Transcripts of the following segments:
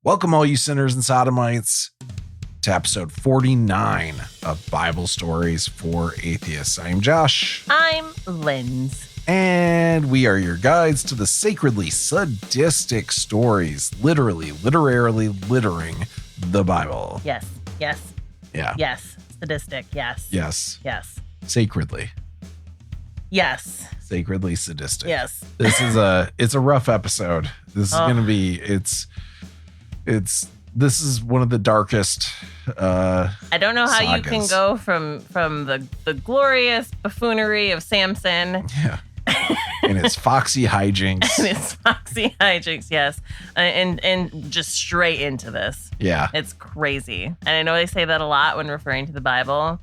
Welcome, all you sinners and sodomites, to episode 49 of Bible Stories for Atheists. I am Josh. I'm Linz. And we are your guides to the sacredly sadistic stories, literally littering the Bible. Yes. Yeah. Yes. Sadistic. Yes. Yes. Sacredly. Yes. Sacredly sadistic. Yes. It's a rough episode. This is going to be, this is one of the darkest I don't know how sagas. you can go from the glorious buffoonery of Samson. Yeah. And his foxy hijinks. Yes. And just straight into this. Yeah. It's crazy. And I know they say that a lot when referring to the Bible,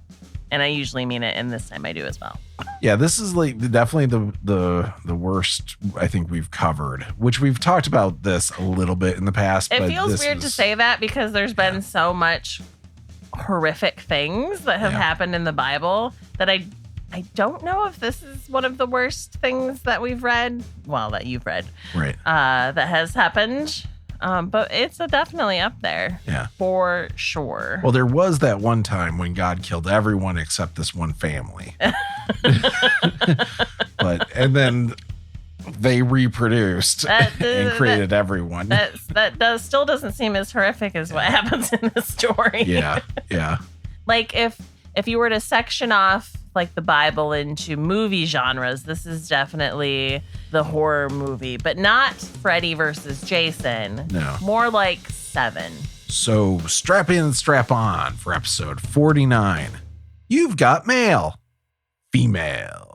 and I usually mean it, and this time I do as well. Yeah, this is like definitely the worst I think we've covered, which we've talked about this a little bit in the past. It feels weird to say that because there's been so much horrific things that have happened in the Bible that I don't know if this is one of the worst things that we've read. Well, that you've read. Right. That has happened. But it's definitely up there. Yeah. For sure. Well, there was that one time when God killed everyone except this one family. And then they reproduced and created everyone. That still doesn't seem as horrific as what happens in the story. Yeah. Like if you were to section off like the Bible into movie genres, this is definitely the horror movie, but not Freddy versus Jason. No. More like Seven. So strap in and strap on for episode 49. You've got male, female.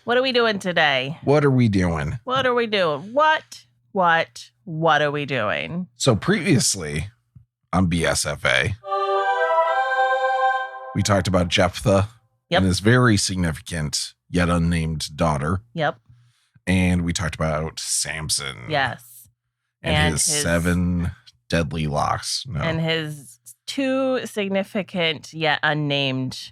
What are we doing today? What are we doing? What are we doing? So previously on BSFA, we talked about Jephthah and his very significant yet unnamed daughter. Yep. And we talked about Samson. Yes. And his 7 deadly locks. No. And his 2 significant yet unnamed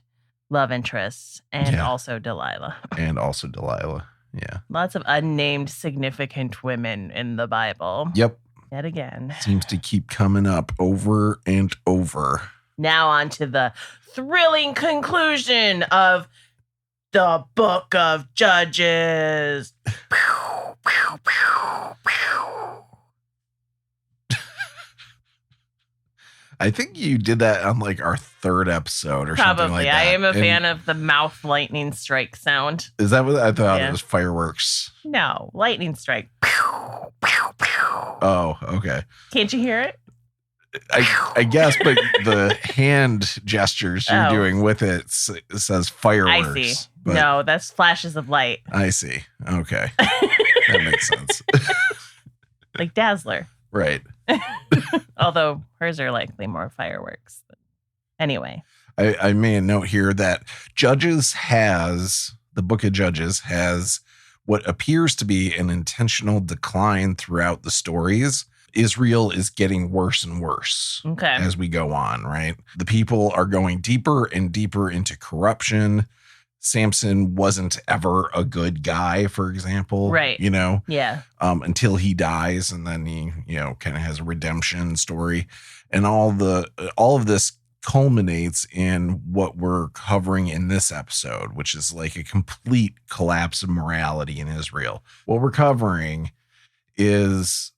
love interests, and also Delilah. Yeah. Lots of unnamed significant women in the Bible. Yep. Yet again. Seems to keep coming up over and over. Now on to the thrilling conclusion of the Book of Judges. I think you did that on like our 3rd episode or something like that. I am a fan of the mouth lightning strike sound. Is that what I thought? It was fireworks. No, lightning strike. Oh, okay. Can't you hear it? I guess, but the hand gestures you're doing with it says fireworks. I see. No, that's flashes of light. I see. Okay. That makes sense. Like Dazzler. Right. Although hers are likely more fireworks. Anyway. I made a note here that the Book of Judges has what appears to be an intentional decline throughout the stories. Israel is getting worse and worse as we go on, right? The people are going deeper and deeper into corruption. Samson wasn't ever a good guy, for example. Right. Yeah. Until he dies, and then he, kind of has a redemption story. And all of this culminates in what we're covering in this episode, which is like a complete collapse of morality in Israel. What we're covering is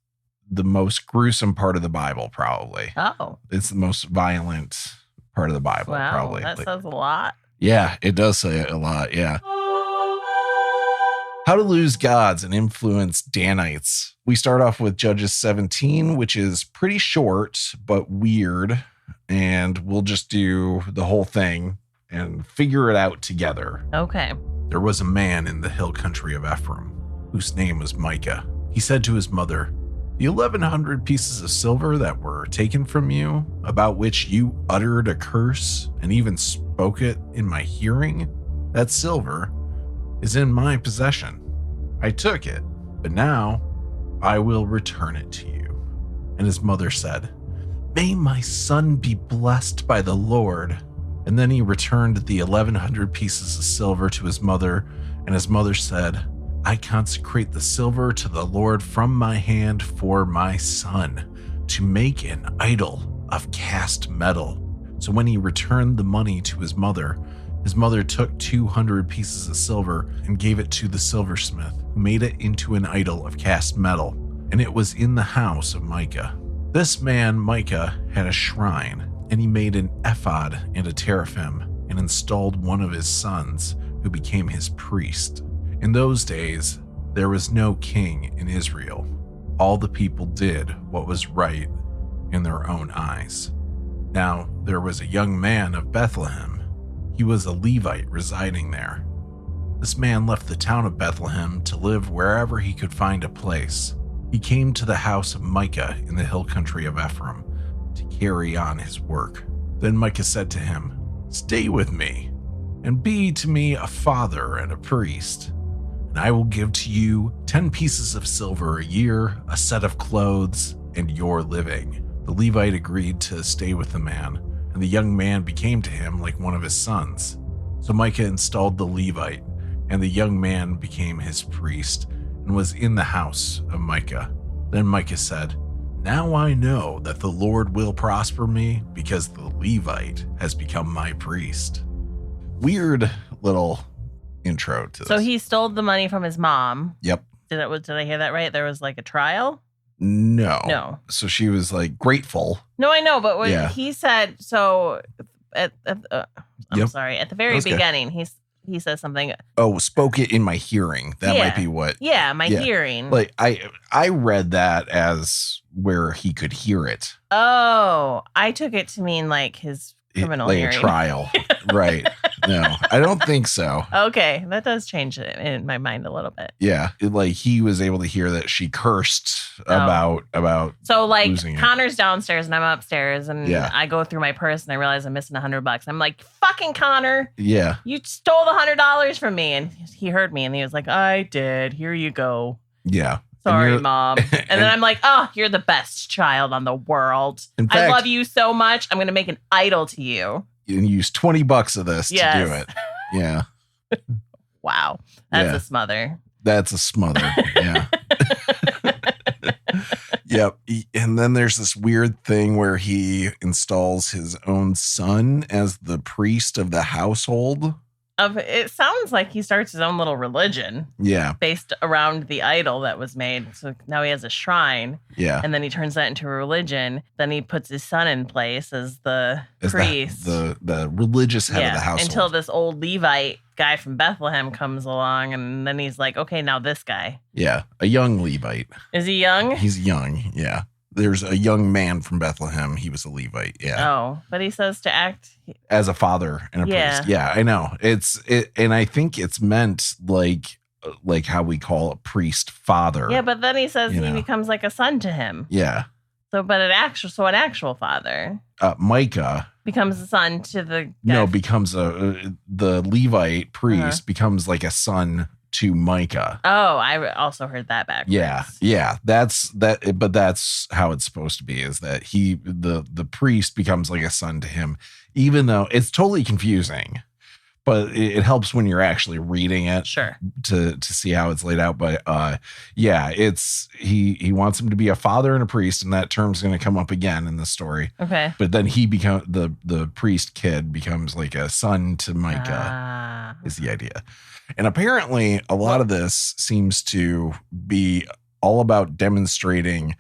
the most gruesome part of the Bible, probably. Oh. It's the most violent part of the Bible, probably. That says a lot. Yeah, it does say a lot. Yeah. How to lose gods and influence Danites. We start off with Judges 17, which is pretty short, but weird. And we'll just do the whole thing and figure it out together. Okay. There was a man in the hill country of Ephraim, whose name was Micah. He said to his mother, "The 1,100 pieces of silver that were taken from you, about which you uttered a curse and even spoke it in my hearing, That silver is in my possession. I took it, but now I will return it to you." And his mother said, "May my son be blessed by the Lord." And then he returned the 1,100 pieces of silver to his mother, and his mother said, "I consecrate the silver to the Lord from my hand for my son, to make an idol of cast metal." So when he returned the money to his mother took 200 pieces of silver and gave it to the silversmith, who made it into an idol of cast metal, and it was in the house of Micah. This man, Micah, had a shrine, and he made an ephod and a teraphim, and installed one of his sons, who became his priest. In those days, there was no king in Israel. All the people did what was right in their own eyes. Now, there was a young man of Bethlehem. He was a Levite residing there. This man left the town of Bethlehem to live wherever he could find a place. He came to the house of Micah in the hill country of Ephraim to carry on his work. Then Micah said to him, "Stay with me, and be to me a father and a priest, and I will give to you 10 pieces of silver a year, a set of clothes, and your living." The Levite agreed to stay with the man, and the young man became to him like one of his sons. So Micah installed the Levite, and the young man became his priest, and was in the house of Micah. Then Micah said, "Now I know that the Lord will prosper me, because the Levite has become my priest." Weird little intro to this. So he stole the money from his mom. Yep. Did I hear that right? There was like a trial? No. So she was like grateful. No, I know, but when Yeah. he said, so I'm sorry, at the very That's good. beginning, he says something. Oh, spoke it in my hearing. That Yeah. might be what. Yeah, my hearing. Like I read that as where he could hear it. Oh, I took it to mean like his criminal like hearing. a trial. Right. No, I don't think so. Okay, that does change it in my mind a little bit. Yeah. Like he was able to hear that she cursed about So like losing it. Connor's downstairs and I'm upstairs and Yeah. I go through my purse and I realize I'm missing $100. I'm like, fucking Connor, Yeah. you stole the $100 from me. And he heard me and he was like, "I did. Here you go. Yeah. Sorry, you're- Mom." And then I'm like, "Oh, you're the best child on the world. In I fact- love you so much. I'm going to make an idol to you." And use $20 of this to do Yes. it. Yeah. Wow. That's Yeah. a smother. That's a smother. Yeah. Yep. And then there's this weird thing where he installs his own son as the priest of the household. It sounds like he starts his own little religion Yeah. based around the idol that was made. So now he has a shrine. Yeah. And then he turns that into a religion. Then he puts his son in place as the priest. The religious head of the household. Until this old Levite guy from Bethlehem comes along. And then he's like, "Okay, now this guy." Yeah. A young Levite. Is he young? He's young. Yeah. There's a young man from Bethlehem. He was a Levite. Yeah. Oh, but he says to act. As a father and a priest. Yeah, I know. And I think it's meant like how we call a priest father. Yeah, but then he says You he know. becomes like a son to him. Yeah. So, but an actual father Micah becomes a son to the guy. no becomes the Levite priest becomes like a son to Micah. Oh, I also heard that backwards. Yeah. But that's how it's supposed to be, is that the priest becomes like a son to him, even though it's totally confusing, but it helps when you're actually reading it. Sure. To see how it's laid out. But yeah, it's he wants him to be a father and a priest, and that term's going to come up again in the story. Okay. But then he becomes the priest kid becomes like a son to Micah. Is the idea. And apparently a lot of this seems to be all about demonstrating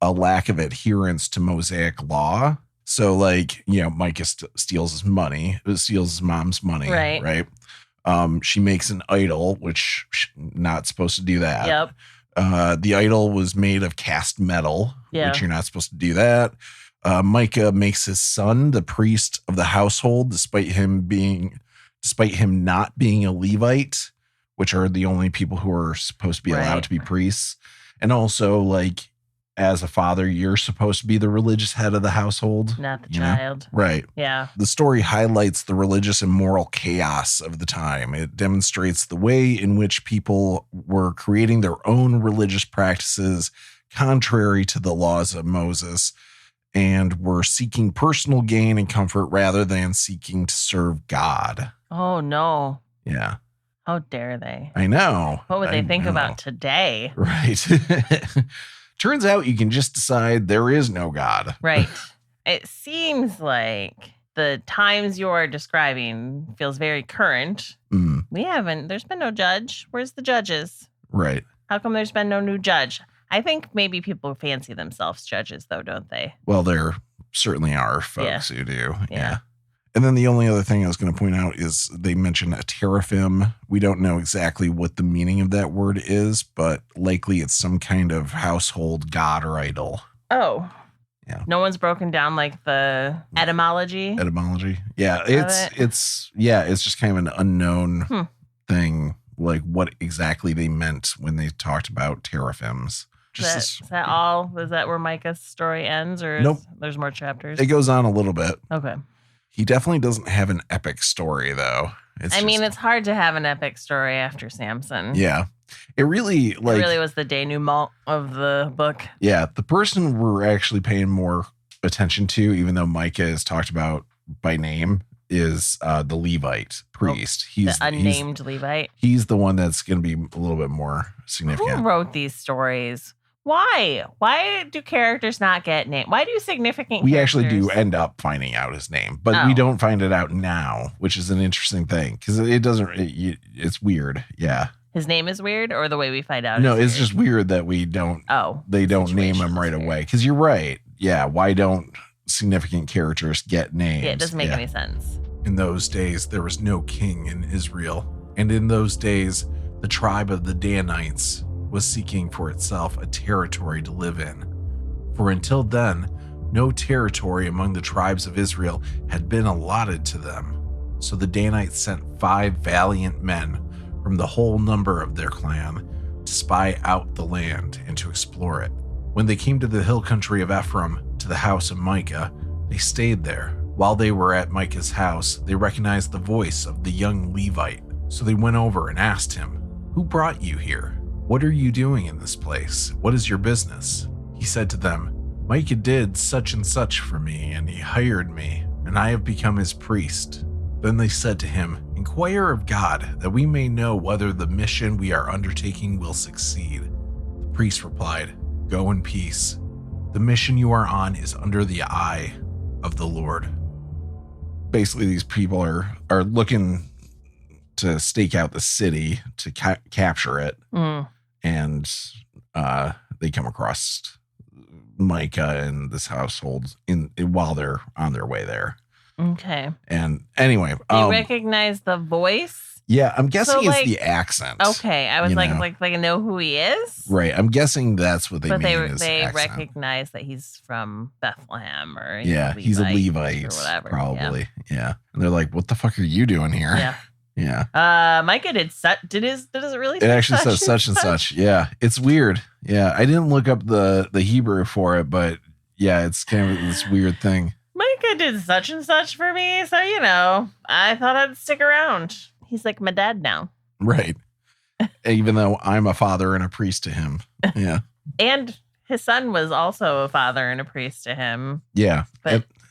a lack of adherence to Mosaic law. So like, Micah steals his mom's money. Right. She makes an idol, which not supposed to do that. Yep. The idol was made of cast metal, which you're not supposed to do that. Micah makes his son the priest of the household, despite him not being a Levite, which are the only people who are supposed to be allowed to be priests. And also, like, as a father, you're supposed to be the religious head of the household. Not the child. Right. Yeah. The story highlights the religious and moral chaos of the time. It demonstrates the way in which people were creating their own religious practices contrary to the laws of Moses and were seeking personal gain and comfort rather than seeking to serve God. Oh, no. Yeah. How dare they? I know. What would they think about today? Right. Turns out you can just decide there is no God. Right. It seems like the times you're describing feels very current. There's been no judge. Where's the judges? Right. How come there's been no new judge? I think maybe people fancy themselves judges, though, don't they? Well, there certainly are folks who do. Yeah. And then the only other thing I was going to point out is they mention a teraphim. We don't know exactly what the meaning of that word is, but likely it's some kind of household god or idol. Oh. Yeah. No one's broken down like the etymology. Yeah. It's just kind of an unknown thing, like what exactly they meant when they talked about teraphims. Is that all? Is that where Micah's story ends, or nope. There's more chapters? It goes on a little bit. Okay. He definitely doesn't have an epic story, though. It's hard to have an epic story after Samson. Yeah. It really was the denouement of the book. Yeah. The person we're actually paying more attention to, even though Micah is talked about by name, is the Levite priest. He's the unnamed Levite. He's the one that's going to be a little bit more significant. Who wrote these stories? Why? Why do characters not get named? Why do significant We characters... actually do end up finding out his name, but we don't find it out now, which is an interesting thing because it's weird. Yeah. His name is weird, or the way we find out? No, it's just weird that we don't. They don't name him right away. Because you're right. Yeah. Why don't significant characters get names? Yeah, it doesn't make any sense. In those days, there was no king in Israel, and in those days, the tribe of the Danites was seeking for itself a territory to live in. For until then, no territory among the tribes of Israel had been allotted to them. So the Danites sent 5 valiant men from the whole number of their clan to spy out the land and to explore it. When they came to the hill country of Ephraim, to the house of Micah, they stayed there. While they were at Micah's house, they recognized the voice of the young Levite. So they went over and asked him, "Who brought you here? What are you doing in this place? What is your business?" He said to them, "Micah did such and such for me, and he hired me, and I have become his priest." Then they said to him, "Inquire of God, that we may know whether the mission we are undertaking will succeed." The priest replied, "Go in peace. The mission you are on is under the eye of the Lord." Basically, these people are looking to stake out the city, to capture it. And they come across Micah and this household while they're on their way there. Okay. And anyway, you recognize the voice? Yeah, I'm guessing it's the accent. Okay, I was like they know who he is, right? I'm guessing that's what they mean. But they recognize that he's from Bethlehem, or he's a Levite or whatever, probably. Yeah, and they're like, "What the fuck are you doing here?" Yeah. Yeah. Micah does it really? It actually says such and such. Yeah. It's weird. Yeah. I didn't look up the Hebrew for it, but yeah, it's kind of this weird thing. Micah did such and such for me. So, I thought I'd stick around. He's like my dad now. Right. Even though I'm a father and a priest to him. Yeah. And his son was also a father and a priest to him. Yeah.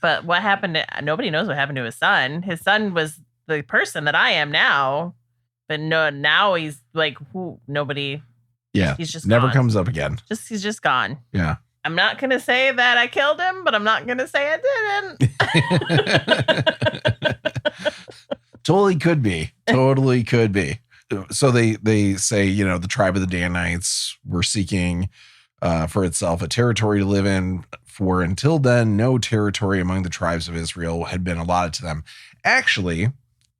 But what happened? Nobody knows what happened to his son. His son was the person that I am now, but no, now he's like nobody. Yeah, he's just never gone. Comes up again. He's just gone. Yeah, I'm not gonna say that I killed him, but I'm not gonna say I didn't. Totally could be. So they say the tribe of the Danites were seeking for itself a territory to live in. For until then, no territory among the tribes of Israel had been allotted to them. Actually,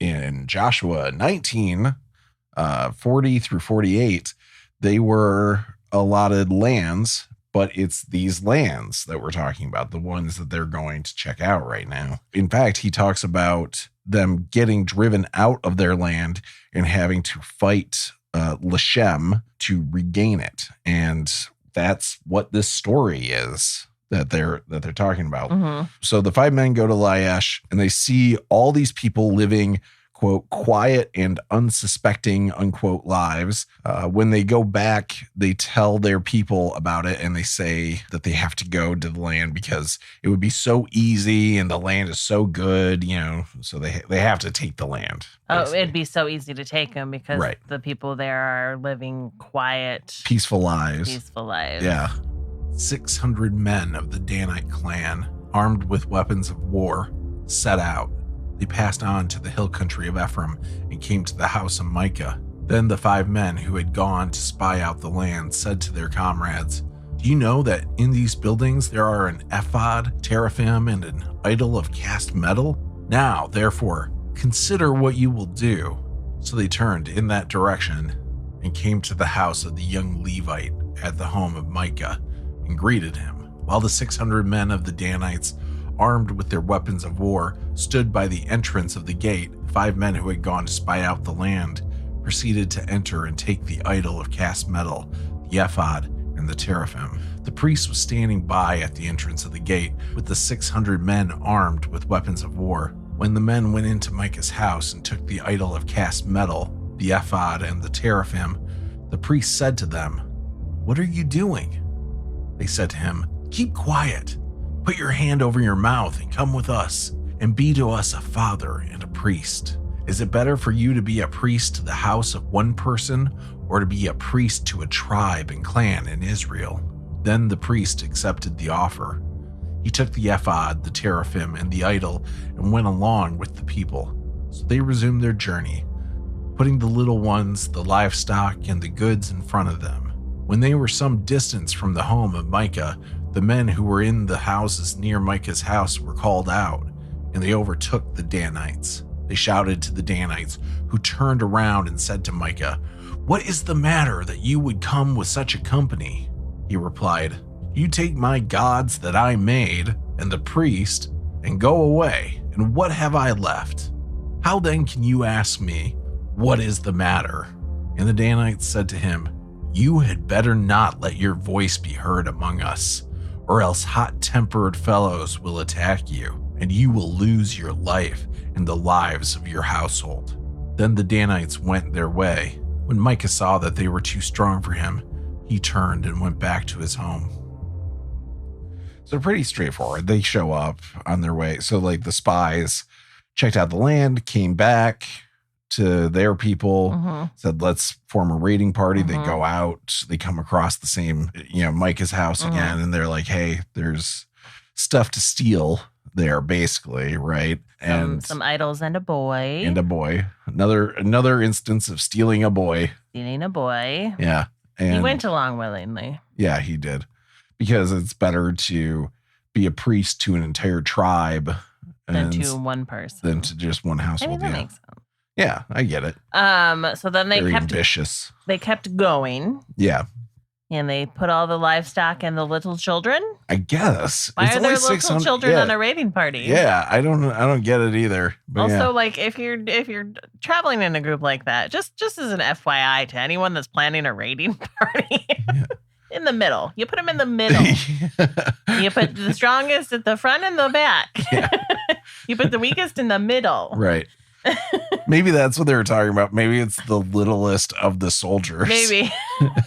in Joshua 19, 40 through 48, they were allotted lands, but it's these lands that we're talking about, the ones that they're going to check out right now. In fact, he talks about them getting driven out of their land and having to fight Lashem to regain it. And that's what this story is that they're talking about. Mm-hmm. So the 5 men go to Laish and they see all these people living, quote, quiet and unsuspecting, unquote, lives. When they go back, they tell their people about it and they say that they have to go to the land because it would be so easy and the land is so good, so they have to take the land. Basically. Oh, it'd be so easy to take them because the people there are living quiet, peaceful lives. Yeah. 600 men of the Danite clan, armed with weapons of war, set out. They passed on to the hill country of Ephraim and came to the house of Micah. Then the 5 men who had gone to spy out the land said to their comrades, "Do you know that in these buildings there are an ephod, teraphim, and an idol of cast metal? Now, therefore, consider what you will do." So they turned in that direction and came to the house of the young Levite at the home of Micah and greeted him, while the 600 men of the Danites, armed with their weapons of war, stood by the entrance of the gate. 5 men who had gone to spy out the land proceeded to enter and take the idol of cast metal, the ephod, and the teraphim. The priest was standing by at the entrance of the gate with the 600 men armed with weapons of war. When the men went into Micah's house and took the idol of cast metal, the ephod, and the teraphim, the priest said to them, "What are you doing?" They said to him, "Keep quiet. Put your hand over your mouth and come with us, and be to us a father and a priest. Is it better for you to be a priest to the house of one person, or to be a priest to a tribe and clan in Israel?" Then the priest accepted the offer. He took the ephod, the teraphim, and the idol, and went along with the people. So they resumed their journey, putting the little ones, the livestock, and the goods in front of them. When they were some distance from the home of Micah, the men who were in the houses near Micah's house were called out, and they overtook the Danites. They shouted to the Danites, who turned around and said to Micah, "What is the matter that you would come with such a company?" He replied, "You take my gods that I made, and the priest, and go away, and what have I left? How then can you ask me, what is the matter?" And the Danites said to him, "You had better not let your voice be heard among us, or else hot-tempered fellows will attack you, and you will lose your life and the lives of your household." Then the Danites went their way. When Micah saw that they were too strong for him, he turned and went back to his home. So pretty straightforward. They show up on their way. So like the spies checked out the land, came back to their people, said, "Let's form a raiding party." They go out, they come across the same, Micah's house again. And they're like, "Hey, there's stuff to steal there," basically. Right. And some idols and a boy. Another instance of stealing a boy. Yeah. And he went along willingly. Yeah, he did. Because it's better to be a priest to an entire tribe than to one person. Than to just one household. I mean, that makes sense. Yeah, I get it. So then they kept ambitious. They kept going. Yeah. And they put all the livestock and the little children. I guess. Why are there little children on a raiding party? Yeah, I don't get it either. But also, like if you're traveling in a group like that, just as an FYI to anyone that's planning a raiding party, in the middle, you put them in the middle. You put the strongest at the front and the back. Yeah. You put the weakest in the middle. Right. Maybe that's what they were talking about. Maybe it's the littlest of the soldiers. Maybe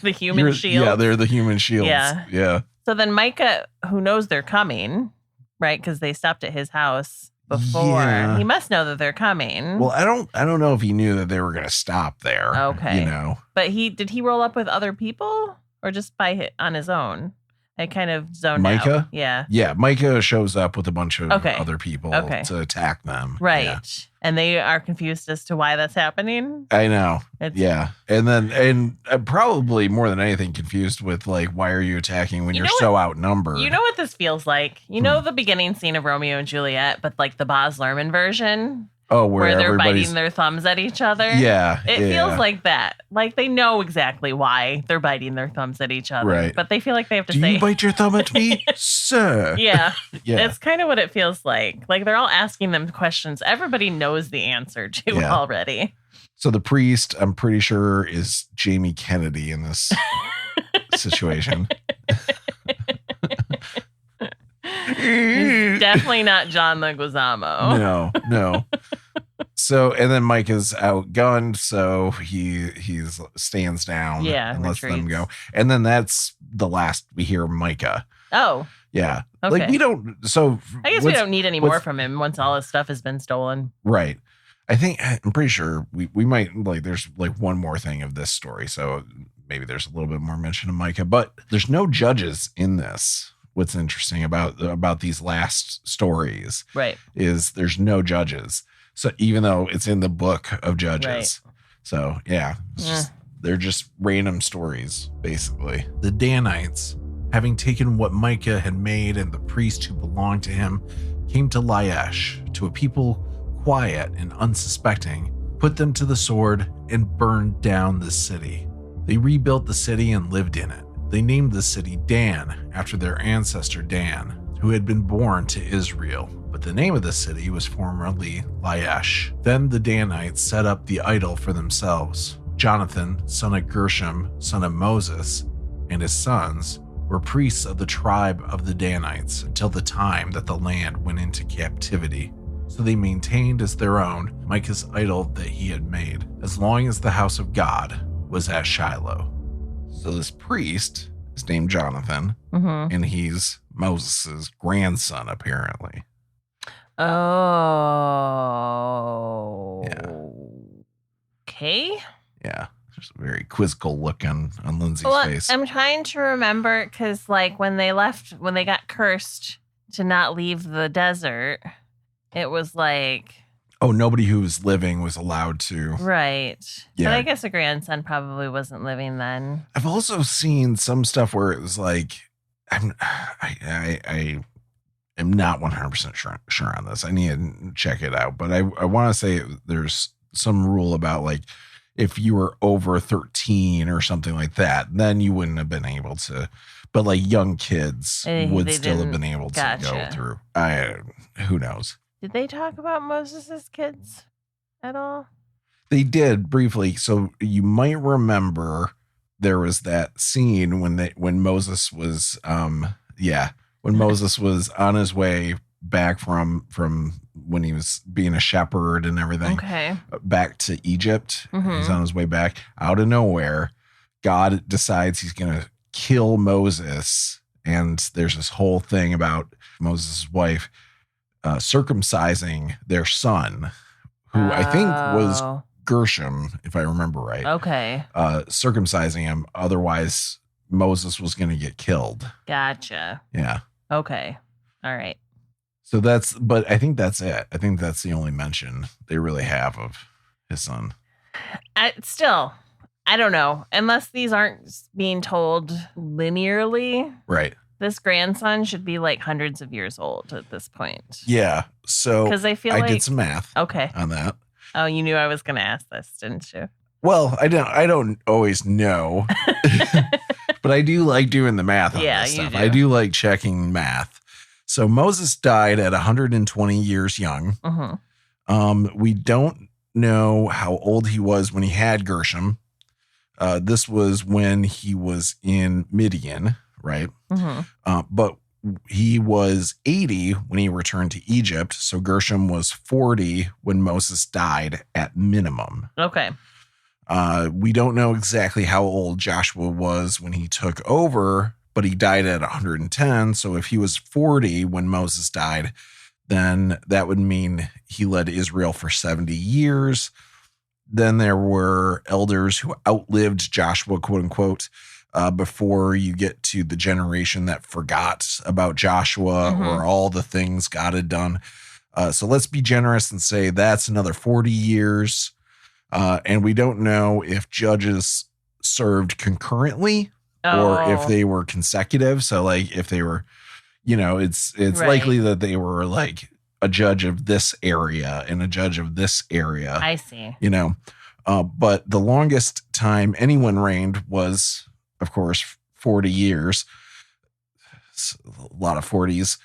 the human shields. Yeah, they're the human shields. Yeah. So then Micah, who knows they're coming, right? Because they stopped at his house before. Yeah. He must know that they're coming. Well, I don't know if he knew that they were going to stop there. Okay. But did he roll up with other people or just on his own? I kind of zoned out. Micah? Yeah. Yeah, Micah shows up with a bunch of other people to attack them. Right. Yeah. And they are confused as to why that's happening. I know. Yeah. And probably more than anything confused with like, why are you attacking when you're so outnumbered? You know what this feels like? You know the beginning scene of Romeo and Juliet, but like the Baz Luhrmann version? Oh, where they're biting their thumbs at each other. Yeah. It feels like that. Like they know exactly why they're biting their thumbs at each other. Right. But they feel like they have to say, "Do you bite your thumb at me, sir?" Yeah. It's kind of what it feels like. Like they're all asking them questions everybody knows the answer to already. So the priest, I'm pretty sure, is Jamie Kennedy in this situation. He's definitely not John Leguizamo. No. So, and then Micah's outgunned, so he stands down and lets them go. And then that's the last we hear of Micah. Oh. Yeah. Okay. Like we don't, so. I guess we don't need any more from him once all his stuff has been stolen. Right. I'm pretty sure we might, like, there's like one more thing of this story. So maybe there's a little bit more mention of Micah, but there's no judges in this. What's interesting about these last stories, right, is there's no judges. So even though it's in the book of Judges, right. So yeah, they're just random stories basically. The Danites, having taken what Micah had made and the priest who belonged to him, came to Laish, to a people quiet and unsuspecting, put them to the sword and burned down the city. They rebuilt the city and lived in it. They named the city Dan after their ancestor Dan, who had been born to Israel. But the name of the city was formerly Laish. Then the Danites set up the idol for themselves. Jonathan, son of Gershom, son of Moses, and his sons were priests of the tribe of the Danites until the time that the land went into captivity. So they maintained as their own Micah's idol that he had made, as long as the house of God was at Shiloh. So this priest is named Jonathan, and he's Moses' grandson, apparently. Oh. Yeah. Okay. Yeah. There's a very quizzical look on Lindsay's face. I'm trying to remember, because like when they got cursed to not leave the desert, it was like... Oh, nobody who was living was allowed to. Right. Yeah. But I guess a grandson probably wasn't living then. I've also seen some stuff where it was like, I am not 100% sure on this. I need to check it out. But I want to say there's some rule about like, if you were over 13 or something like that, then you wouldn't have been able to. But like young kids would still have been able to go through. Who knows? Did they talk about Moses's kids at all? They did briefly. So you might remember there was that scene when Moses was when Moses was on his way back from when he was being a shepherd and everything, back to Egypt. He's on his way back. Out of nowhere, God decides he's going to kill Moses, and there's this whole thing about Moses' wife circumcising their son, who I think was Gershom, if I remember right. Okay. Circumcising him. Otherwise, Moses was going to get killed. Gotcha. Yeah. Okay. All right. So but I think that's it. I think that's the only mention they really have of his son. Still, I don't know. Unless these aren't being told linearly. Right. This grandson should be like hundreds of years old at this point. Yeah. So because I did some math on that. Oh, you knew I was going to ask this, didn't you? Well, I don't always know, but I do like doing the math on this stuff. I do like checking math. So Moses died at 120 years young. We don't know how old he was when he had Gershom. This was when he was in Midian. Right. But he was 80 when he returned to Egypt. So Gershom was 40 when Moses died at minimum. Okay. We don't know exactly how old Joshua was when he took over, but he died at 110. So if he was 40 when Moses died, then that would mean he led Israel for 70 years. Then there were elders who outlived Joshua, quote unquote, before you get to the generation that forgot about Joshua or all the things God had done. So let's be generous and say that's another 40 years. And we don't know if judges served concurrently or if they were consecutive. So like if they were, it's likely that they were like a judge of this area and a judge of this area. I see. But the longest time anyone reigned was, of course, 40 years. It's a lot of 40s.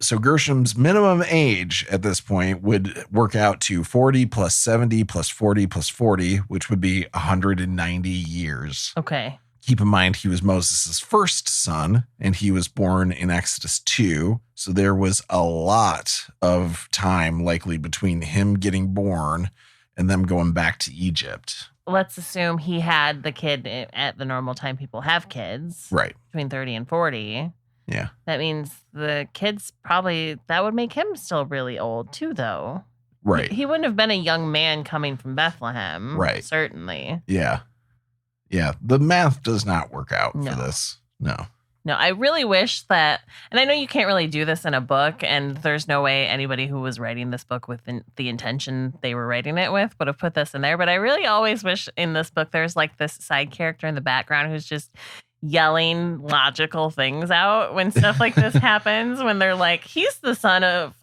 So Gershom's minimum age at this point would work out to 40 plus 70 plus 40 plus 40, which would be 190 years. Okay. Keep in mind, he was Moses' first son, and he was born in Exodus 2. So there was a lot of time likely between him getting born and them going back to Egypt. Let's assume he had the kid at the normal time people have kids. Right. Between 30 and 40. Yeah. That means the kid's probably, that would make him still really old too, though. Right. He wouldn't have been a young man coming from Bethlehem. Right. Certainly. Yeah. Yeah. The math does not work out No. for this. No. No, I really wish that, and I know you can't really do this in a book, and there's no way anybody who was writing this book with the intention they were writing it with would have put this in there, but I really always wish in this book there's like this side character in the background who's just yelling logical things out when stuff like this happens, when they're like, he's the son of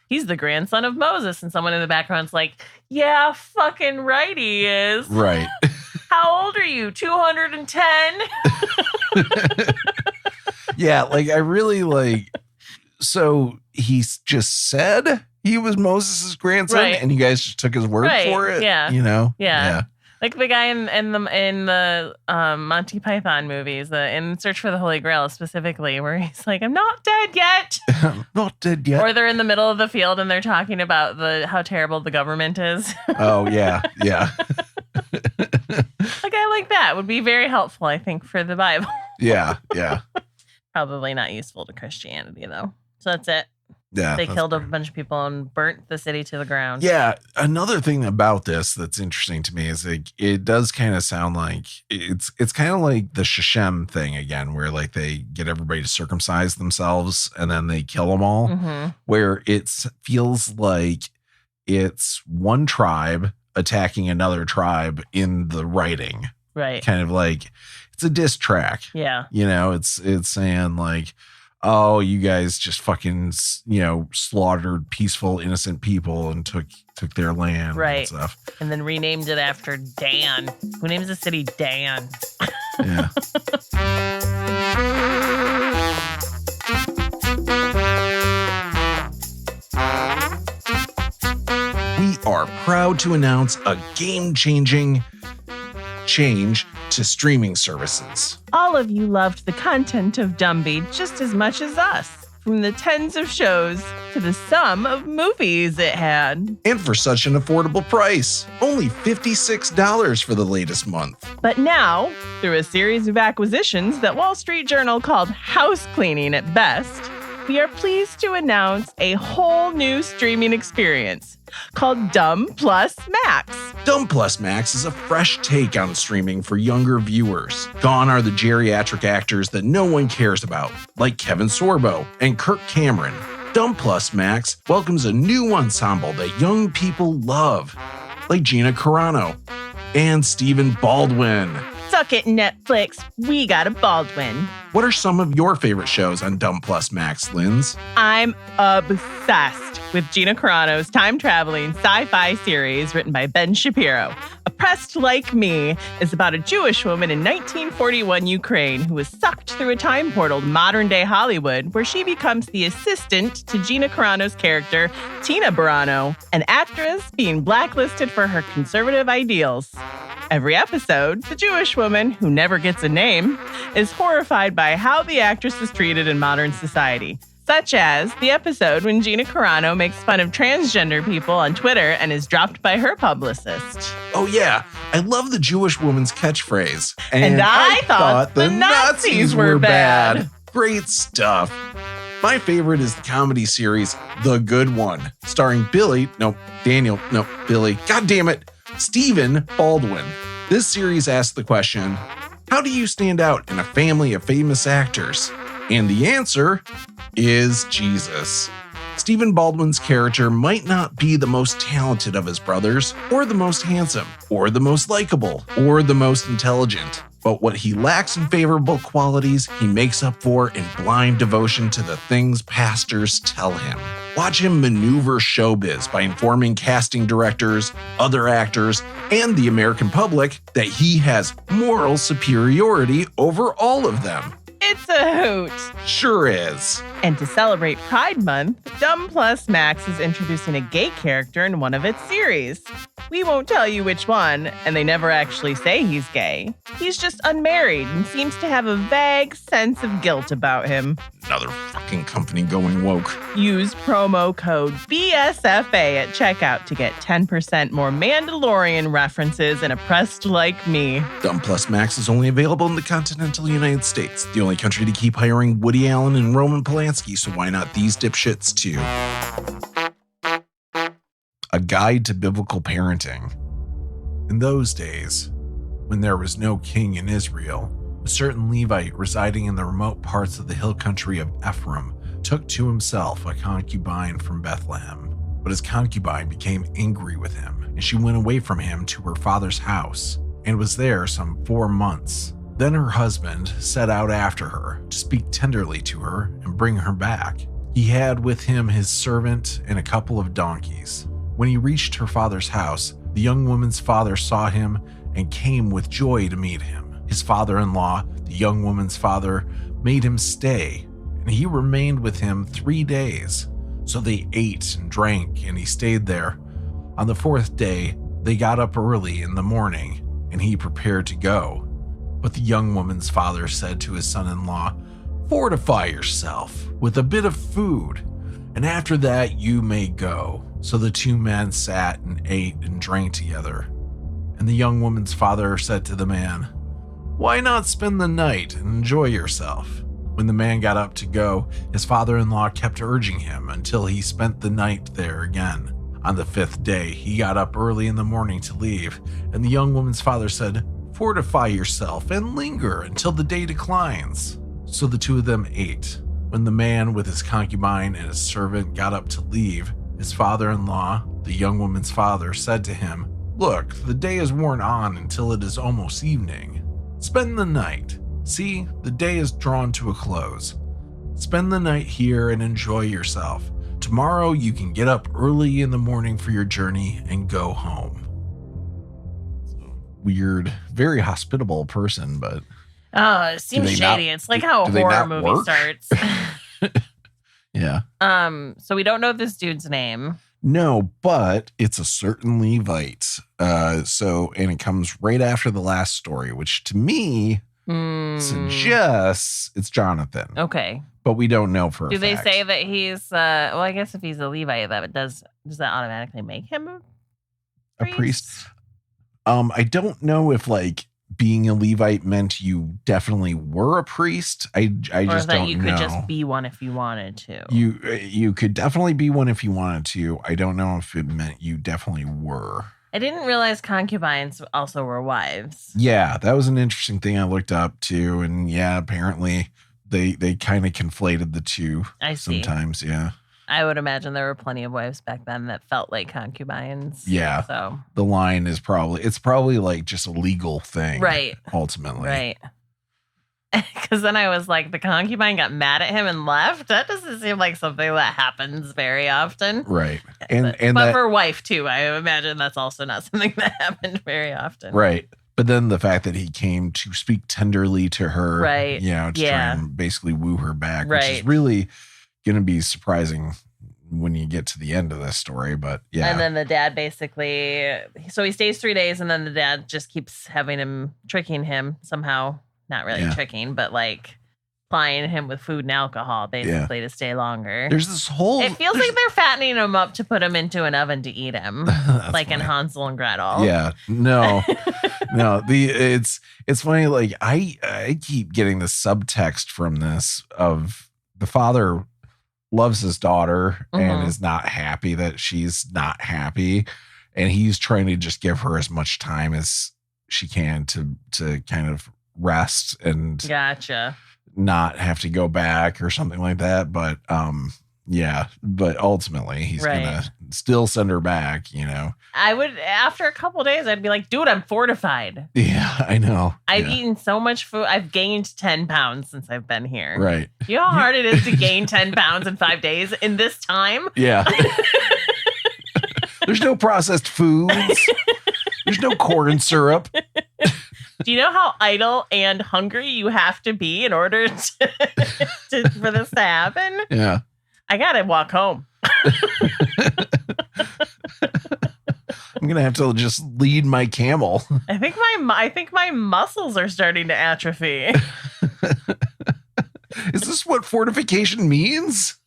he's the grandson of Moses, and someone in the background's like, yeah, fucking right he is. Right. How old are you? 210? Yeah, like I really like. So he's just said he was Moses' grandson, Right. and you guys just took his word Right, for it. yeah. You know. Yeah. Like the guy in the Monty Python movies, In Search for the Holy Grail specifically, where he's like, I'm not dead yet. I'm not dead yet. Or they're in the middle of the field and they're talking about how terrible the government is. Oh yeah, yeah. A guy like that would be very helpful, I think, for the Bible. Yeah, yeah. Probably not useful to Christianity, though. So that's it. Yeah. They killed a bunch of people and burnt the city to the ground. Yeah. Another thing about this that's interesting to me is like it does kind of sound like it's kind of like the Shechem thing again, where like they get everybody to circumcise themselves and then they kill them all. Mm-hmm. Where it feels like it's one tribe attacking another tribe in the writing. Right. Kind of like it's a diss track. Yeah. You know, it's saying like, oh, you guys just fucking, slaughtered peaceful, innocent people and took their land Right. and stuff. And then renamed it after Dan. Who names the city Dan? Yeah. We are proud to announce a game-changing change to streaming services. All of you loved the content of Dumby just as much as us, from the tens of shows to the sum of movies it had. And for such an affordable price, only $56 for the latest month. But now, through a series of acquisitions that Wall Street Journal called house cleaning at best, we are pleased to announce a whole new streaming experience called Dumb Plus Max. Dumb Plus Max is a fresh take on streaming for younger viewers. Gone are the geriatric actors that no one cares about, like Kevin Sorbo and Kirk Cameron. Dumb Plus Max welcomes a new ensemble that young people love, like Gina Carano and Stephen Baldwin. Suck it, Netflix. We got a Baldwin. What are some of your favorite shows on Dumb Plus Max, Linz? I'm obsessed with Gina Carano's time-traveling sci-fi series written by Ben Shapiro. Oppressed Like Me is about a Jewish woman in 1941 Ukraine who was sucked through a time portal to modern-day Hollywood, where she becomes the assistant to Gina Carano's character, Tina Barano, an actress being blacklisted for her conservative ideals. Every episode, the Jewish woman, who never gets a name, is horrified by how the actress is treated in modern society. Such as the episode when Gina Carano makes fun of transgender people on Twitter and is dropped by her publicist. Oh yeah, I love the Jewish woman's catchphrase. And I thought the Nazis were bad. Great stuff. My favorite is the comedy series The Good One, starring Billy, God damn it, Stephen Baldwin. This series asks the question, how do you stand out in a family of famous actors? And the answer is Jesus. Stephen Baldwin's character might not be the most talented of his brothers, or the most handsome, or the most likable, or the most intelligent. But what he lacks in favorable qualities, he makes up for in blind devotion to the things pastors tell him. Watch him maneuver showbiz by informing casting directors, other actors, and the American public that he has moral superiority over all of them. It's a hoot. Sure is. And to celebrate Pride Month, Dumb Plus Max is introducing a gay character in one of its series. We won't tell you which one, and they never actually say he's gay. He's just unmarried and seems to have a vague sense of guilt about him. Another fucking company going woke. Use promo code BSFA at checkout to get 10% more Mandalorian references and oppressed like me. Dumb Plus Max is only available in the continental United States, the only country to keep hiring Woody Allen and Roman Polanski, so why not these dipshits too? A guide to biblical parenting. In those days, when there was no king in Israel, a certain Levite residing in the remote parts of the hill country of Ephraim took to himself a concubine from Bethlehem. But his concubine became angry with him, and she went away from him to her father's house, and was there some 4 months. Then her husband set out after her to speak tenderly to her and bring her back. He had with him his servant and a couple of donkeys. When he reached her father's house, the young woman's father saw him and came with joy to meet him. His father-in-law, the young woman's father, made him stay, and he remained with him 3 days. So they ate and drank, and he stayed there. On the 4th day, they got up early in the morning, and he prepared to go. But the young woman's father said to his son-in-law, "Fortify yourself with a bit of food, and after that you may go." So the 2 men sat and ate and drank together. And the young woman's father said to the man, "Why not spend the night and enjoy yourself?" When the man got up to go, his father-in-law kept urging him until he spent the night there again. On the 5th day, he got up early in the morning to leave, and the young woman's father said, "Fortify yourself and linger until the day declines." So the 2 of them ate. When the man with his concubine and his servant got up to leave, his father-in-law, the young woman's father, said to him, "Look, the day is worn on until it is almost evening. Spend the night. See, the day is drawn to a close. Spend the night here and enjoy yourself. Tomorrow you can get up early in the morning for your journey and go home." Weird, very hospitable person, but oh, it seems shady. It's like how a horror movie starts. Yeah. So we don't know this dude's name. No, but it's a certain Levite. And it comes right after the last story, which to me suggests it's Jonathan. Okay. But we don't know for a fact. Do they say that he's well, I guess if he's a Levite, that does that automatically make him a priest? I don't know if like being a Levite meant you definitely were a priest. I just don't know. Or that you could just be one if you wanted to. You could definitely be one if you wanted to. I don't know if it meant you definitely were. I didn't realize concubines also were wives. Yeah, that was an interesting thing I looked up too. And yeah, apparently they kind of conflated the two. I see. Sometimes, yeah. I would imagine there were plenty of wives back then that felt like concubines. Yeah. So the line is probably like just a legal thing. Right. Ultimately. Right. Because then I was like, the concubine got mad at him and left. That doesn't seem like something that happens very often. Right. But for wife too, I imagine that's also not something that happened very often. Right. But then the fact that he came to speak tenderly to her, right? To try and basically woo her back, right. Which is really going to be surprising when you get to the end of this story. But yeah. And then the dad basically, so he stays 3 days, and then the dad just keeps tricking him somehow. Not really tricking, but like plying him with food and alcohol basically to stay longer. There's this whole. It feels like they're fattening him up to put him into an oven to eat him, like funny. In Hansel and Gretel. Yeah, no. It's funny. Like I keep getting the subtext from this of the father loves his daughter and is not happy that she's not happy, and he's trying to just give her as much time as she can to kind of rest and not have to go back or something like that. But but ultimately he's gonna still send her back, I would, after a couple of days, I'd be like, dude, I'm fortified. Yeah, I know. I've eaten so much food. I've gained 10 pounds since I've been here. Right. You know how hard it is to gain 10 pounds in 5 days in this time? Yeah. There's no processed foods. There's no corn syrup. Do you know how idle and hungry you have to be in order for this to happen? Yeah. I gotta walk home. I'm gonna have to just lead my camel. I think my muscles are starting to atrophy. Is this what fortification means?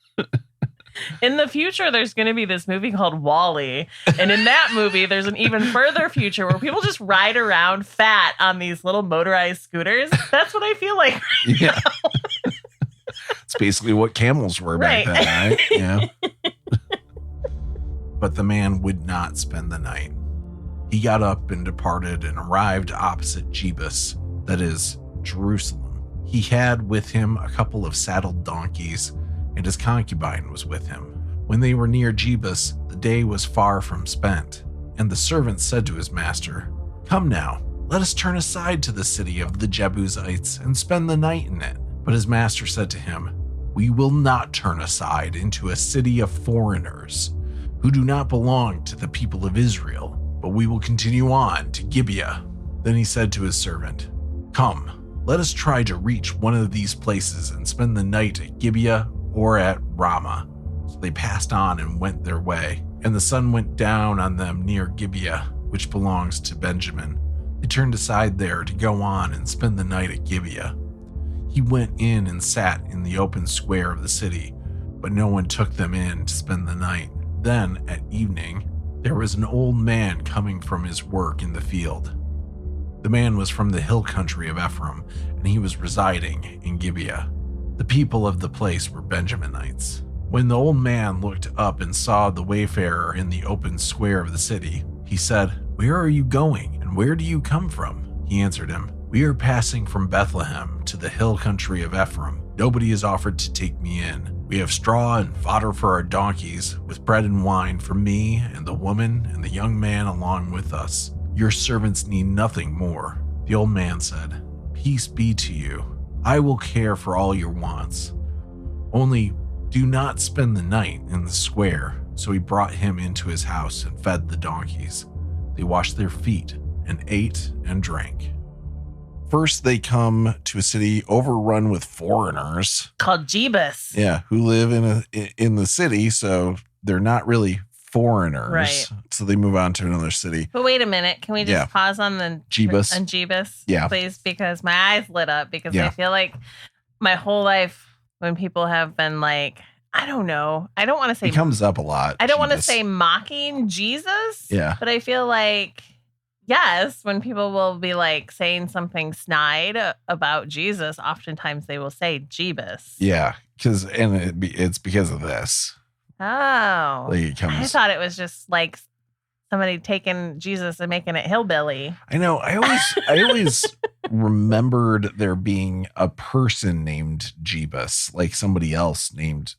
In the future, there's going to be this movie called WALL-E. And in that movie, there's an even further future where people just ride around fat on these little motorized scooters. That's what I feel like. Yeah. It's basically what camels were back then, right? Yeah. But the man would not spend the night. He got up and departed and arrived opposite Jebus, that is, Jerusalem. He had with him a couple of saddled donkeys, and his concubine was with him. When they were near Jebus, the day was far from spent, and the servant said to his master, "Come now, let us turn aside to the city of the Jebusites and spend the night in it." But his master said to him, "We will not turn aside into a city of foreigners who do not belong to the people of Israel, but we will continue on to Gibeah." Then he said to his servant, "Come, let us try to reach one of these places and spend the night at Gibeah or at Ramah." So they passed on and went their way, and the sun went down on them near Gibeah, which belongs to Benjamin. They turned aside there to go on and spend the night at Gibeah. He went in and sat in the open square of the city, but no one took them in to spend the night. Then, at evening, there was an old man coming from his work in the field. The man was from the hill country of Ephraim, and he was residing in Gibeah. The people of the place were Benjaminites. When the old man looked up and saw the wayfarer in the open square of the city, he said, "Where are you going, and where do you come from?" He answered him, "We are passing from Bethlehem to the hill country of Ephraim. Nobody has offered to take me in. We have straw and fodder for our donkeys, with bread and wine for me and the woman and the young man along with us. Your servants need nothing more." The old man said, "Peace be to you. I will care for all your wants. Only do not spend the night in the square." So he brought him into his house and fed the donkeys. They washed their feet and ate and drank. First, they come to a city overrun with foreigners Called Jebus. Yeah, who live in the city, so they're not really foreigners. Right. So they move on to another city. But wait a minute. Can we just pause on the Jebus? On Jebus, Yeah. please? Because my eyes lit up because Yeah. I feel like my whole life when people have been like, I don't know. I don't want to say It comes up a lot. I don't want to Jebus. say mocking Jesus. Yeah. But I feel like, yes, when people will be like saying something snide about Jesus, oftentimes they will say Jebus. Yeah, it's because of this. Oh. Like it comes. I thought it was just like somebody taking Jesus and making it hillbilly. I know. I always remembered there being a person named Jebus, like somebody else named,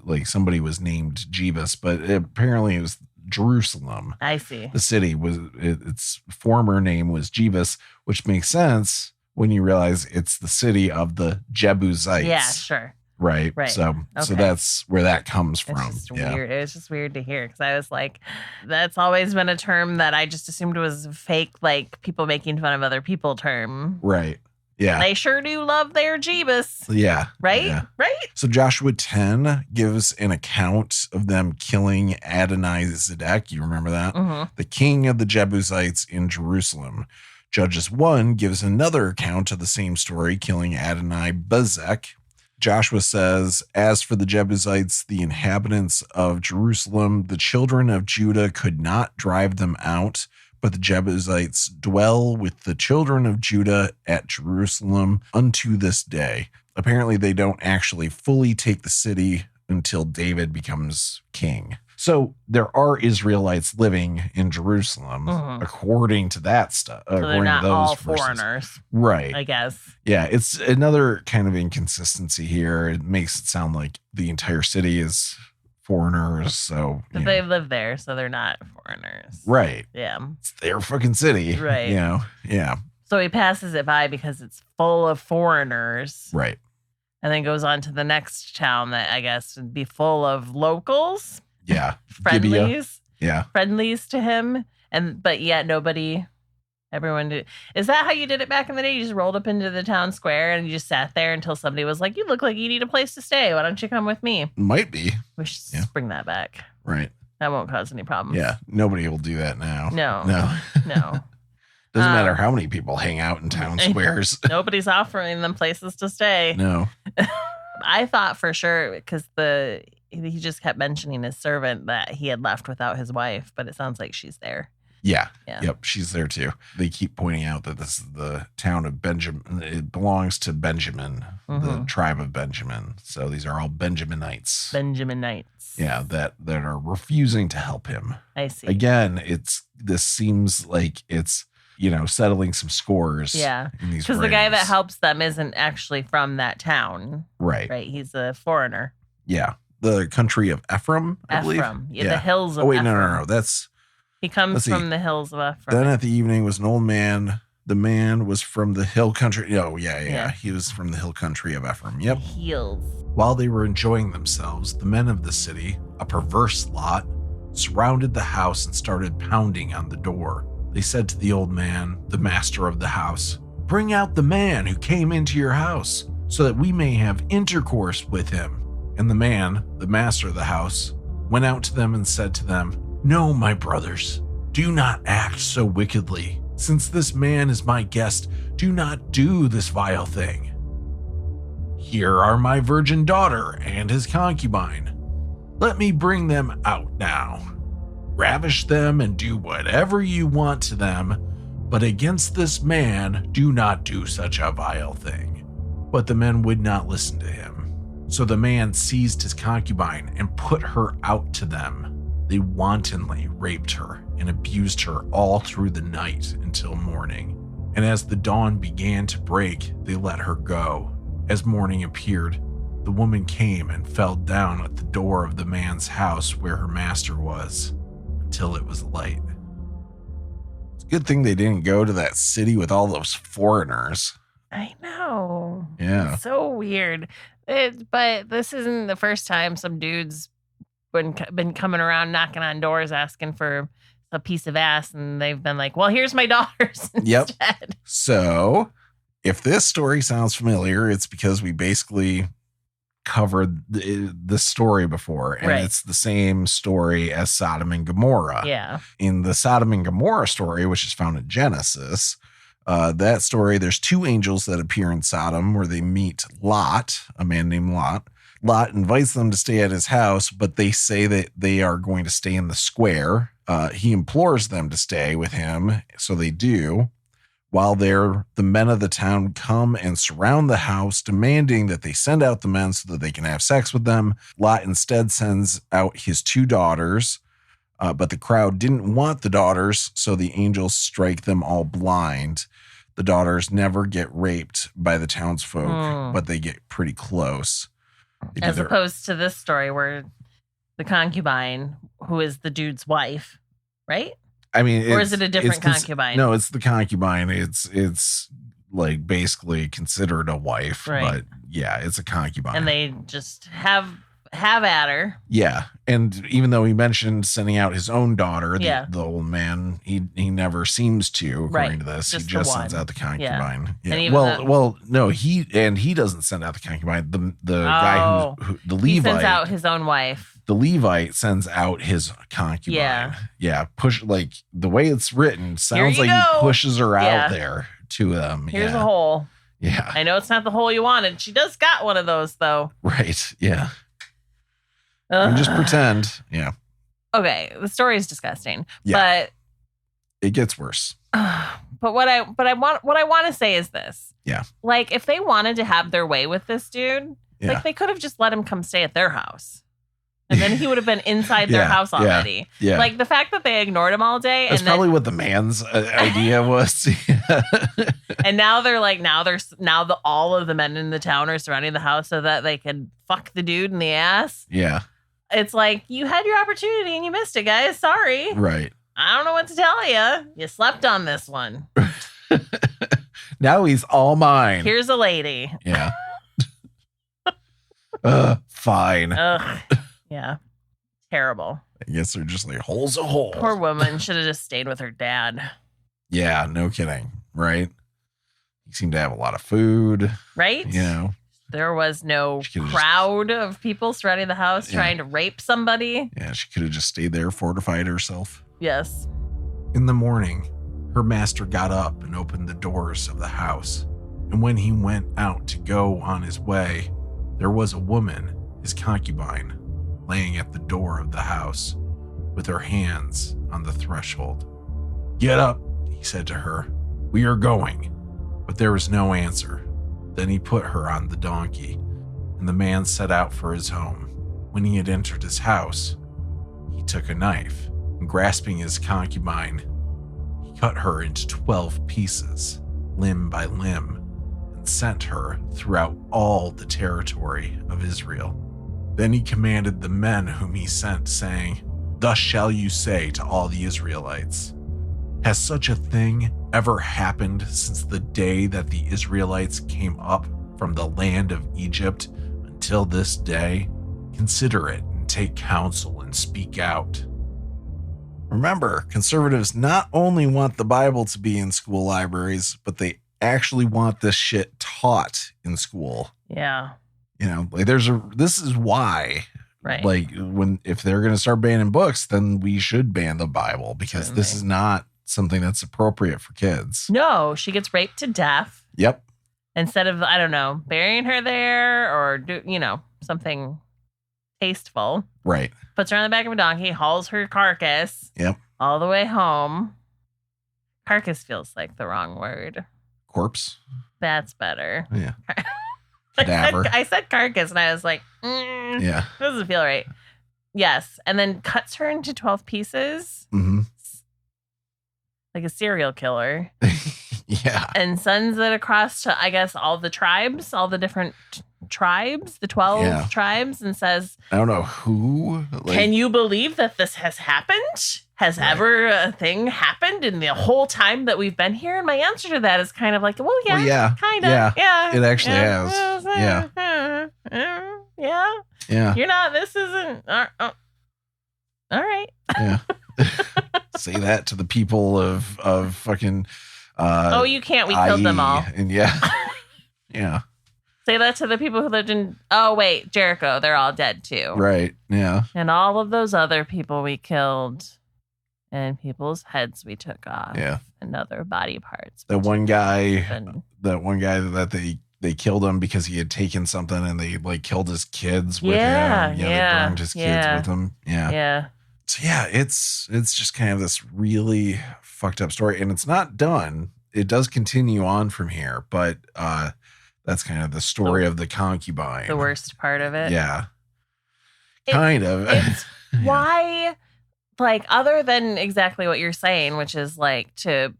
like somebody was named Jebus, but apparently it was Jerusalem. I see. The city was its former name was Jebus, which makes sense when you realize it's the city of the Jebusites. Yeah, sure. Right. Right. So Okay. that's where that comes It's from. just Yeah. weird. It was just weird to hear because I was like, that's always been a term that I just assumed was fake, like people making fun of other people term. Right. Yeah. They sure do love their Jebus. Yeah. Right? Yeah. Right? So Joshua 10 gives an account of them killing Adonai-Zedek. You remember that? Mm-hmm. The king of the Jebusites in Jerusalem. Judges 1 gives another account of the same story, killing Adonai-Bezek. Joshua says, "As for the Jebusites, the inhabitants of Jerusalem, the children of Judah could not drive them out, but the Jebusites dwell with the children of Judah at Jerusalem unto this day." Apparently, they don't actually fully take the city until David becomes king. So there are Israelites living in Jerusalem, Mhm. according to that stuff. So they're not all foreigners, Right. I guess. Yeah, it's another kind of inconsistency here. It makes it sound like the entire city is foreigners. So, But they live there, so they're not foreigners. right. Yeah. It's their fucking city. Right. You know? Yeah. So he passes it by because it's full of foreigners. Right. And then goes on to the next town that I guess would be full of locals. Yeah. Gibeah. Friendlies. Yeah. Friendlies to him. But yet nobody Everyone did. Is that how you did it back in the day? You just rolled up into the town square and you just sat there until somebody was like, "You look like you need a place to stay. Why don't you come with me?" Might be. We should bring that back. Right. That won't cause any problems. Yeah. Nobody will do that now. No. Doesn't matter how many people hang out in town squares. Nobody's offering them places to stay. No. I thought for sure because he just kept mentioning his servant that he had left without his wife, but it sounds like she's there. Yeah. Yep. She's there too. They keep pointing out that this is the town of Benjamin. It belongs to Benjamin, the tribe of Benjamin. So these are all Benjaminites. Yeah. That are refusing to help him. I see. Again, this seems like it's, settling some scores. Yeah. Because the guy that helps them isn't actually from that town. Right. Right. He's a foreigner. Yeah. The country of Ephraim, I believe. Yeah. The hills of Ephraim. No. He comes from the hills of Ephraim. Then at the evening was an old man. The man was from the hill country. Oh, yeah. He was from the hill country of Ephraim. Yep. Heels. While they were enjoying themselves, the men of the city, a perverse lot, surrounded the house and started pounding on the door. They said to the old man, the master of the house, "Bring out the man who came into your house, so that we may have intercourse with him." And the man, the master of the house, went out to them and said to them, "No, my brothers, do not act so wickedly. Since this man is my guest, do not do this vile thing. Here are my virgin daughter and his concubine. Let me bring them out now. Ravish them and do whatever you want to them, but against this man, do not do such a vile thing." But the men would not listen to him. So the man seized his concubine and put her out to them. They wantonly raped her and abused her all through the night until morning. And as the dawn began to break, they let her go. As morning appeared, the woman came and fell down at the door of the man's house where her master was, until it was light. It's a good thing they didn't go to that city with all those foreigners. I know. Yeah. It's so weird. But this isn't the first time some dudes been coming around knocking on doors asking for a piece of ass, and they've been like, "Well, here's my daughters instead." Yep. So if this story sounds familiar, it's because we basically covered the story before, and it's the same story as Sodom and Gomorrah. Yeah. In the Sodom and Gomorrah story, which is found in Genesis, that story, there's two angels that appear in Sodom where they meet Lot, a man named Lot. Lot invites them to stay at his house, but they say that they are going to stay in the square. He implores them to stay with him, so they do. While there, the men of the town come and surround the house, demanding that they send out the men so that they can have sex with them. Lot instead sends out his two daughters, but the crowd didn't want the daughters, so the angels strike them all blind. The daughters never get raped by the townsfolk, but they get pretty close. As opposed to this story where the concubine, who is the dude's wife, right? I mean, or is it a different concubine? No, it's the concubine. It's like basically considered a wife, but yeah, it's a concubine. And they just have at her. Yeah, and even though he mentioned sending out his own daughter, the old man, he never seems to, according to this. He just sends out the concubine. Yeah. No, he doesn't send out the concubine. The guy who the Levite, he sends out his own wife. The Levite sends out his concubine. Yeah. Push, like the way it's written sounds like he pushes her out there to them. Here's a hole. Yeah. I know it's not the hole you wanted. She does got one of those though. Right. Yeah. You just pretend. Yeah. Okay. The story is disgusting. Yeah. But it gets worse. But what I want to say is this. Yeah. Like if they wanted to have their way with this dude, like they could have just let him come stay at their house. And then he would have been inside their house already. Yeah. Like the fact that they ignored him all day. That's probably what the man's idea was. And now they're like, all of the men in the town are surrounding the house so that they can fuck the dude in the ass. Yeah. It's like, you had your opportunity and you missed it, guys. Sorry. Right. I don't know what to tell you. You slept on this one. Now he's all mine. Here's a lady. Yeah. Fine. Ugh. Yeah. Terrible. I guess they're just like, hole's a hole. Poor woman should have just stayed with her dad. Yeah, no kidding. Right? He seemed to have a lot of food. Right? You know. There was no She could've crowd of people surrounding the house trying to rape somebody. Yeah, she could have just stayed there, fortified herself. Yes. In the morning, her master got up and opened the doors of the house. And when he went out to go on his way, there was a woman, his concubine, laying at the door of the house with her hands on the threshold. "Get up," he said to her. "We are going." But there was no answer. Then he put her on the donkey, and the man set out for his home. When he had entered his house, he took a knife, and grasping his concubine, he cut her into 12 pieces, limb by limb, and sent her throughout all the territory of Israel. Then he commanded the men whom he sent, saying, "Thus shall you say to all the Israelites, has such a thing ever happened since the day that the Israelites came up from the land of Egypt until this day? Consider it and take counsel and speak out." Remember, conservatives not only want the Bible to be in school libraries, but they actually want this shit taught in school. Yeah. You know, like this is why. Right. Like if they're going to start banning books, then we should ban the Bible, because this is not something that's appropriate for kids. No, she gets raped to death. Yep. Instead of, I don't know, burying her there or something tasteful. Right. Puts her on the back of a donkey, hauls her carcass. Yep. All the way home. Carcass feels like the wrong word. Corpse. That's better. Yeah. Cadaver. I said carcass and I was like, yeah. Doesn't feel right. Yes. And then cuts her into 12 pieces. Mm-hmm. Like a serial killer. Yeah. And sends it across to, I guess, all the tribes, all the different tribes, the 12 tribes, and says, I don't know who. Can you believe that this has happened? Has ever a thing happened in the whole time that we've been here? And my answer to that is kind of like, well, yeah, kind of. Yeah. It actually has. Yeah. You're not, this isn't. All right. Yeah. Say that to the people of fucking. You can't. We killed them all. And yeah. Say that to the people who lived in. Oh wait, Jericho. They're all dead too. Right. Yeah. And all of those other people we killed, and people's heads we took off. Yeah. And other body parts. That one guy that they killed him because he had taken something, and they like killed his kids with him. Yeah. They burned his kids with him. Yeah. Yeah. So yeah, it's just kind of this really fucked up story, and it's not done. It does continue on from here, but that's kind of the story of the concubine. The worst part of it. Yeah. Kind of. It's why, like, other than exactly what you're saying, which is like to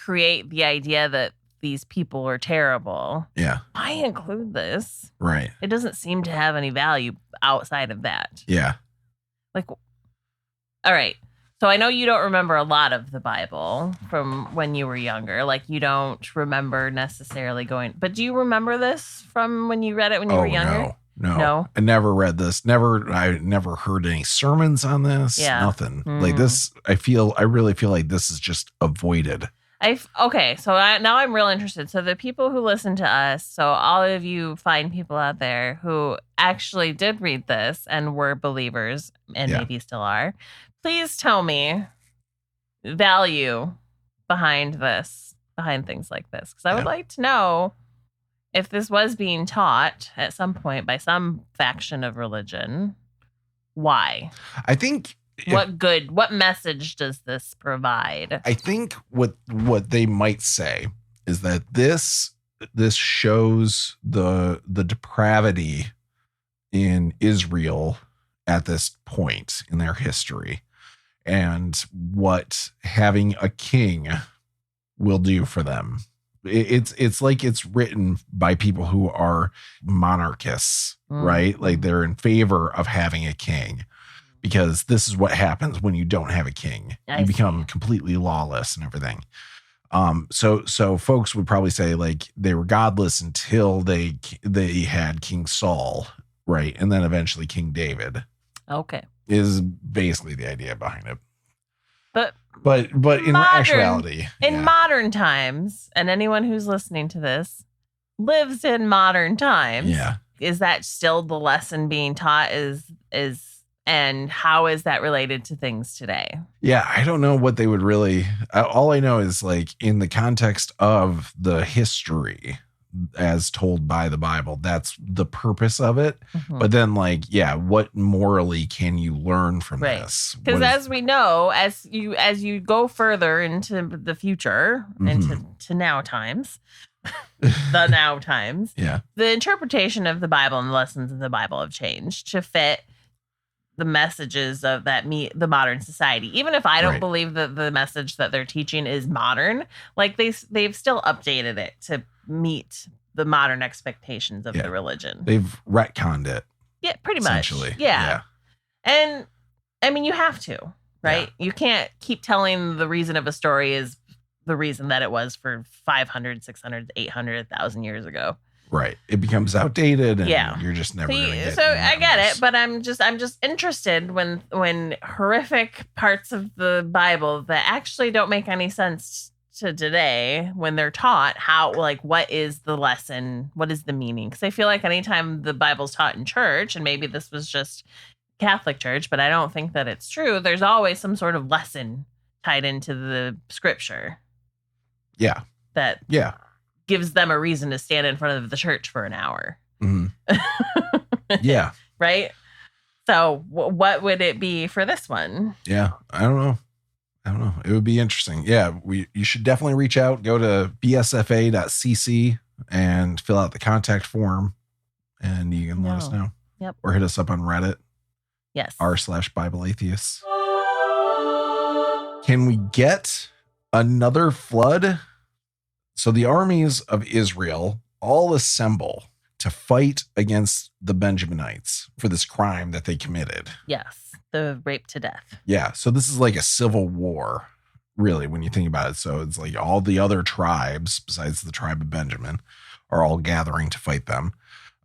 create the idea that these people are terrible. Yeah. Why include this? Right. It doesn't seem to have any value outside of that. Yeah. Like, all right. So I know you don't remember a lot of the Bible from when you were younger. Like, you don't remember necessarily going, but do you remember this from when you read it when you were younger? No. I never read this. I never heard any sermons on this. Yeah. Nothing. Mm-hmm. Like this, I really feel like this is just avoided. Okay, so now I'm real interested. So the people who listen to us, so all of you fine people out there who actually did read this and were believers and maybe still are, please tell me value behind things like this. Because I would like to know if this was being taught at some point by some faction of religion, why? I think... What message does this provide? I think what they might say is that this shows the depravity in Israel at this point in their history, and what having a king will do for them. It's like it's written by people who are monarchists, right? Like they're in favor of having a king. Because this is what happens when you don't have a king. You become completely lawless and everything. So folks would probably say like they were godless until they had King Saul, right? And then eventually King David. Okay. Is basically the idea behind it. But But in actuality, in modern times, and anyone who's listening to this lives in modern times. Yeah. Is that still the lesson being taught? And how is that related to things today? Yeah, I don't know what they would really. All I know is like in the context of the history as told by the Bible, that's the purpose of it. Mm-hmm. But then, like, yeah, what morally can you learn from this? Because as we know, as you go further into the future, into now times, the now times, the interpretation of the Bible and the lessons of the Bible have changed to fit the messages of the modern society. Even if I don't believe that the message that they're teaching is modern, like they've still updated it to meet the modern expectations of the religion. They've retconned it. Yeah, pretty much. Yeah. And I mean, you have to, right? Yeah. You can't keep telling the reason of a story is the reason that it was for 500, 600, 800, 1,000 years ago. Right. It becomes outdated and you're just never going to get it. So I get it, but I'm just interested when horrific parts of the Bible that actually don't make any sense to today, when they're taught how, like, what is the lesson? What is the meaning? Because I feel like anytime the Bible's taught in church, and maybe this was just Catholic Church, but I don't think that it's true, there's always some sort of lesson tied into the scripture. Yeah. That gives them a reason to stand in front of the church for an hour. Mm-hmm. Yeah. Right? So what would it be for this one? Yeah. I don't know. It would be interesting. Yeah. You should definitely reach out, go to bsfa.cc and fill out the contact form, and you can let us know. Yep. Or hit us up on Reddit. Yes. r/Bible Atheists. Can we get another flood? So the armies of Israel all assemble to fight against the Benjaminites for this crime that they committed. Yes, the rape to death. Yeah, so this is like a civil war, really, when you think about it. So it's like all the other tribes, besides the tribe of Benjamin, are all gathering to fight them.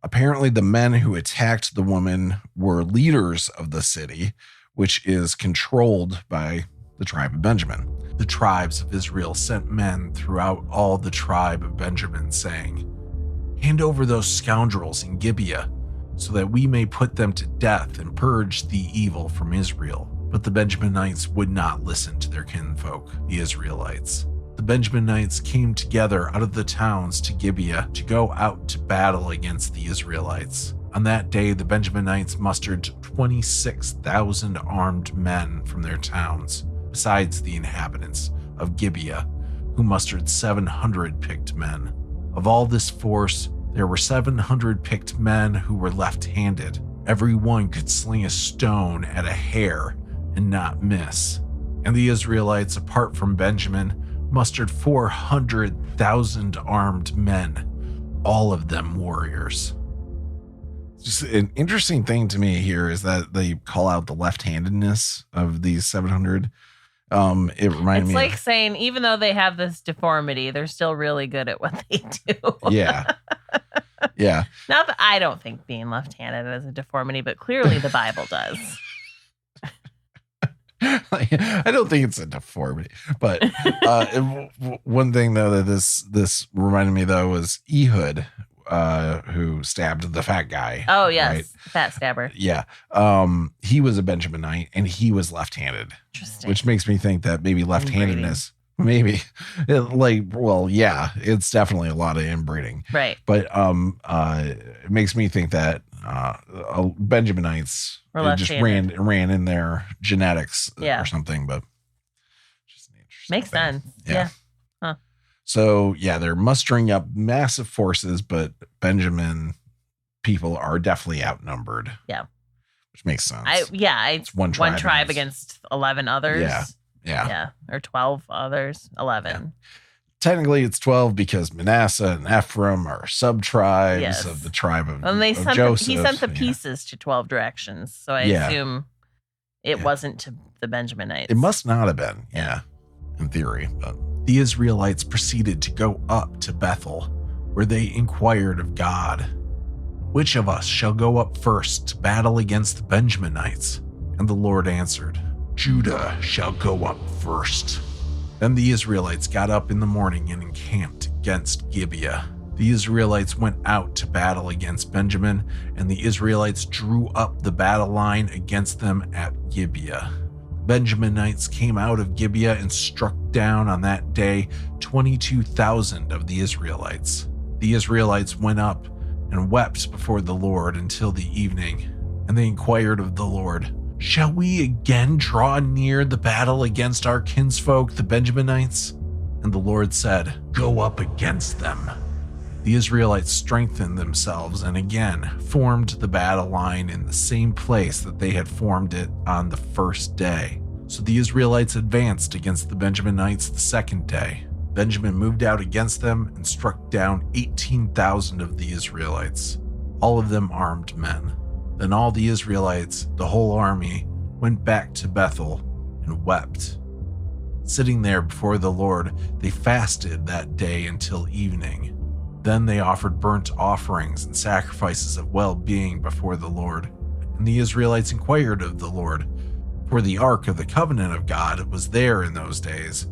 Apparently, the men who attacked the woman were leaders of the city, which is controlled by the tribe of Benjamin. The tribes of Israel sent men throughout all the tribe of Benjamin, saying, "Hand over those scoundrels in Gibeah, so that we may put them to death and purge the evil from Israel." But the Benjaminites would not listen to their kinfolk, the Israelites. The Benjaminites came together out of the towns to Gibeah to go out to battle against the Israelites. On that day, the Benjaminites mustered 26,000 armed men from their towns, besides the inhabitants of Gibeah, who mustered 700 picked men. Of all this force, there were 700 picked men who were left-handed. Every one could sling a stone at a hare and not miss. And the Israelites, apart from Benjamin, mustered 400,000 armed men, all of them warriors. Just an interesting thing to me here is that they call out the left-handedness of these 700. It reminded me. It's like saying, even though they have this deformity, they're still really good at what they do. Yeah. Yeah. Not that I don't think being left-handed is a deformity, but clearly the Bible does. I don't think it's a deformity, but one thing though that this reminded me though was Ehud, who stabbed the fat guy. Oh yes, right? Fat stabber. Yeah, he was a Benjaminite and he was left-handed. Interesting. Which makes me think that maybe left-handedness, maybe it's definitely a lot of inbreeding, right? But it makes me think that Benjaminites just ran in their genetics or something, but just an interesting makes thing. Sense. Yeah. Huh. So they're mustering up massive forces, but Benjamin people are definitely outnumbered. Yeah. Which makes sense. It's one tribe against 11 others. Yeah. Or 12 others. 11. Yeah. Technically, it's 12 because Manasseh and Ephraim are sub-tribes of the tribe of, Joseph. He sent the pieces to 12 directions, so I assume it wasn't to the Benjaminites. It must not have been, in theory. But the Israelites proceeded to go up to Bethel, where they inquired of God, "Which of us shall go up first to battle against the Benjaminites?" And the Lord answered, Judah shall go up first. Then the Israelites got up in the morning and encamped against Gibeah. The Israelites went out to battle against Benjamin, and the Israelites drew up the battle line against them at Gibeah. Benjaminites came out of Gibeah and struck down on that day 22,000 of the Israelites. The Israelites went up and wept before the Lord until the evening, and they inquired of the Lord, "Shall we again draw near the battle against our kinsfolk, the Benjaminites?" And the Lord said, "Go up against them." The Israelites strengthened themselves and again formed the battle line in the same place that they had formed it on the first day. So the Israelites advanced against the Benjaminites the second day. Benjamin moved out against them and struck down 18,000 of the Israelites, all of them armed men. Then all the Israelites, the whole army, went back to Bethel and wept. Sitting there before the Lord, they fasted that day until evening. Then they offered burnt offerings and sacrifices of well-being before the Lord. And the Israelites inquired of the Lord, for the ark of the covenant of God was there in those days,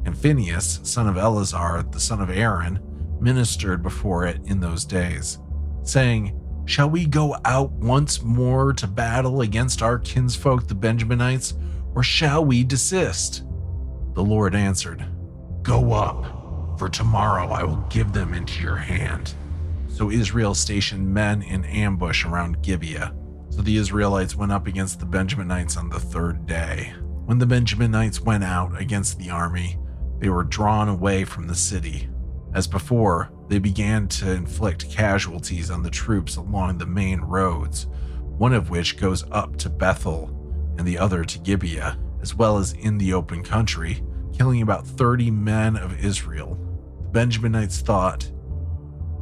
and Phinehas, son of Eleazar, the son of Aaron, ministered before it in those days, saying, "Shall we go out once more to battle against our kinsfolk the Benjaminites, or shall we desist?" The Lord answered, "Go up, for tomorrow I will give them into your hand." So Israel stationed men in ambush around Gibeah. So the Israelites went up against the Benjaminites on the third day. When the Benjaminites went out against the army, they were drawn away from the city. As before, they began to inflict casualties on the troops along the main roads, one of which goes up to Bethel and the other to Gibeah, as well as in the open country, killing about 30 men of Israel. The Benjaminites thought,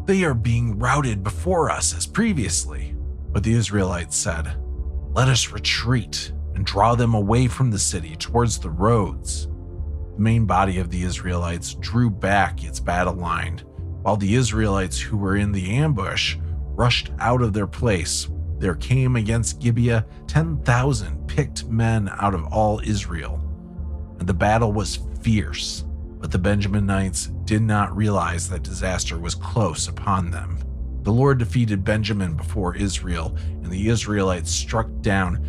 "They are being routed before us as previously." But the Israelites said, "Let us retreat and draw them away from the city towards the roads." The main body of the Israelites drew back its battle line, while the Israelites who were in the ambush rushed out of their place. There came against Gibeah 10,000 picked men out of all Israel, and the battle was fierce. But the Benjaminites did not realize that disaster was close upon them. The Lord defeated Benjamin before Israel, and the Israelites struck down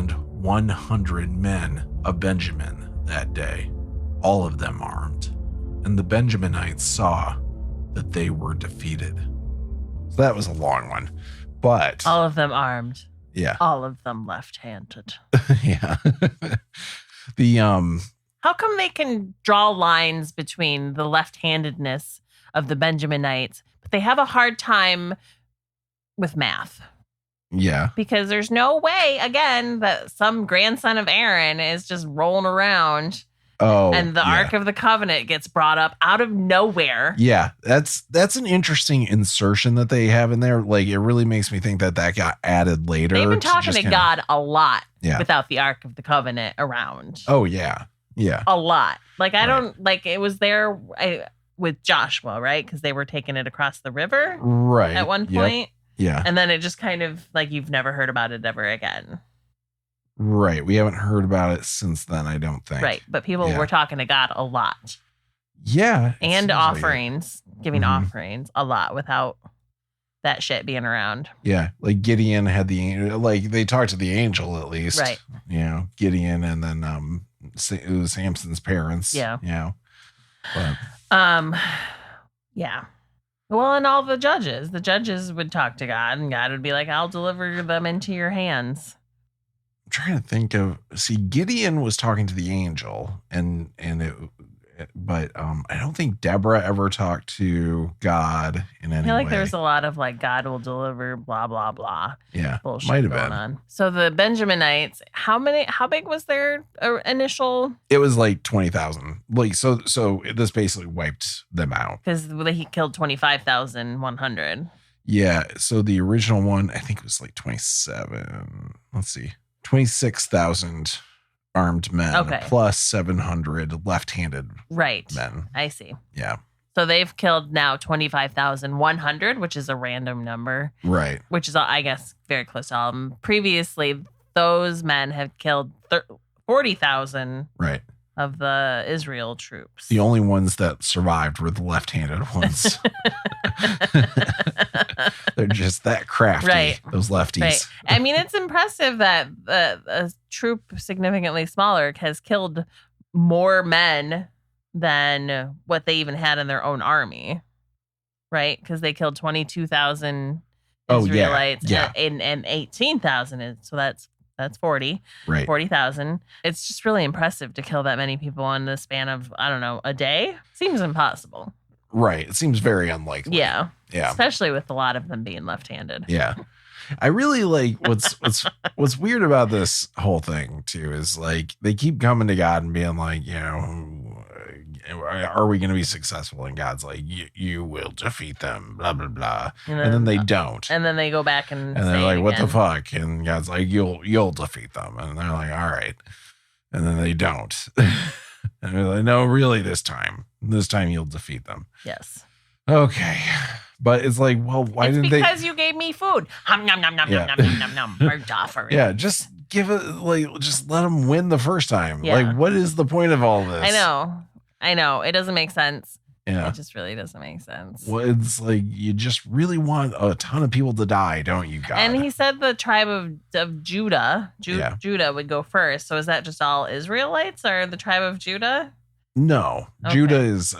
25,100 men of Benjamin that day, all of them armed. And the Benjaminites saw that they were defeated. So that was a long one, but All of them armed. yeah, All of them left-handed. yeah. The How come they can draw lines between the left-handedness of the Benjaminites, but they have a hard time with math? yeah, Because there's no way, again, that some grandson of Aaron is just rolling around and the Ark of the Covenant gets brought up out of nowhere. Yeah, that's an interesting insertion that they have in there. Like, it really makes me think that got added later. They've been talking to kinda, God a lot Yeah. without the Ark of the Covenant around. Oh yeah, yeah. A lot. Like, I Right. don't, like, it was there with Joshua, right? Because they were taking it across the river Right. at one Yep. point. Yeah. And then it just kind of, like, you've never heard about it ever again. Right. We haven't heard about it since then, I don't think. Right. But people Yeah. were talking to God a lot. Yeah. it And seems like it. offerings, giving Mhm. offerings a lot without that shit being around. Yeah. Like Gideon had like they talked to the angel at least. Right. You know, Gideon and then it was Samson's parents. Yeah. You know. But Yeah. Well, and all the judges would talk to God, and God would be like, "I'll deliver them into your hands." I'm trying to think of Gideon was talking to the angel but I don't think Deborah ever talked to God in any I feel like way. there was a lot of like, God will deliver, blah blah blah, Yeah, bullshit might have going been. on. So the Benjaminites, how big was their initial? It was like 20,000. Like so this basically wiped them out. Because he killed 25,100. Yeah, so the original one I think it was like 27. Let's see, 26,000 armed men, Okay. plus 700 left-handed Right. men. I see. Yeah, So they've killed now 25,100, which is a random number, right. which is, I guess, very close to all of them. Previously, those men have killed 40,000 Right. of the Israel troops. The only ones that survived were the left-handed ones. They're just that crafty, Right. those lefties. Right. I mean, it's impressive that a troop significantly smaller has killed more men than what they even had in their own army, right? Because they killed 22,000 Israelites and 18,000. So that's 40, Right. 40,000. It's just really impressive to kill that many people in the span of, I don't know, a day. Seems impossible. Right. It seems very unlikely. Yeah. Yeah. Especially with a lot of them being left-handed. Yeah. I really like what's weird about this whole thing too is like they keep coming to God and being like, you know, are we going to be successful? And God's like, you will defeat them, blah blah blah, and then they don't, and then they go back and they're say like, it what the again. fuck? And God's like, you'll defeat them, and they're like, all right, and then they don't, and they're like, no, really, this time you'll defeat them. Yes. Okay. But it's like, well, why it's didn't they? Because you gave me food. Nom nom nom nom Yeah. nom nom nom nom. Bird offering. Yeah, just give it, like, just let them win the first time. Yeah. Like, what is the point of all this? I know. It doesn't make sense. Yeah. It just really doesn't make sense. Well, it's like you just really want a ton of people to die, don't you, God? And he said the tribe of Judah, Yeah. Judah would go first. So is that just all Israelites or the tribe of Judah? No, Okay. Judah is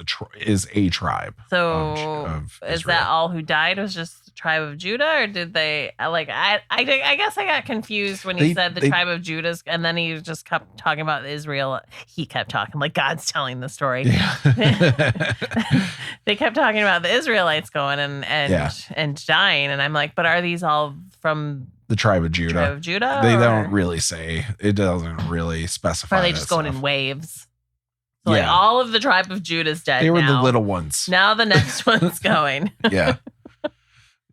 a tribe. So of is Israel. that all who died was just the tribe of Judah, or did they I guess I got confused when he said the tribe of Judah, and then he just kept talking about Israel. He kept talking like God's telling the story. Yeah. They kept talking about the Israelites going and dying, and I'm like, but are these all from the tribe of Judah? Tribe of Judah? They or don't really say. It doesn't really specify. Or are they that just going stuff. in waves? So like Yeah. all of the tribe of Judah's dead. They were now. the little ones. Now the next one's going. Yeah.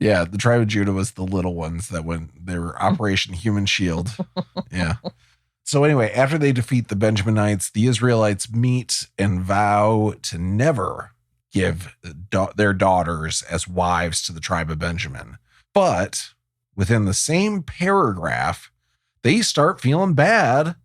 Yeah, the tribe of Judah was the little ones that went, they were Operation Human Shield. Yeah. So anyway, after they defeat the Benjaminites, the Israelites meet and vow to never give their daughters as wives to the tribe of Benjamin. But within the same paragraph, they start feeling bad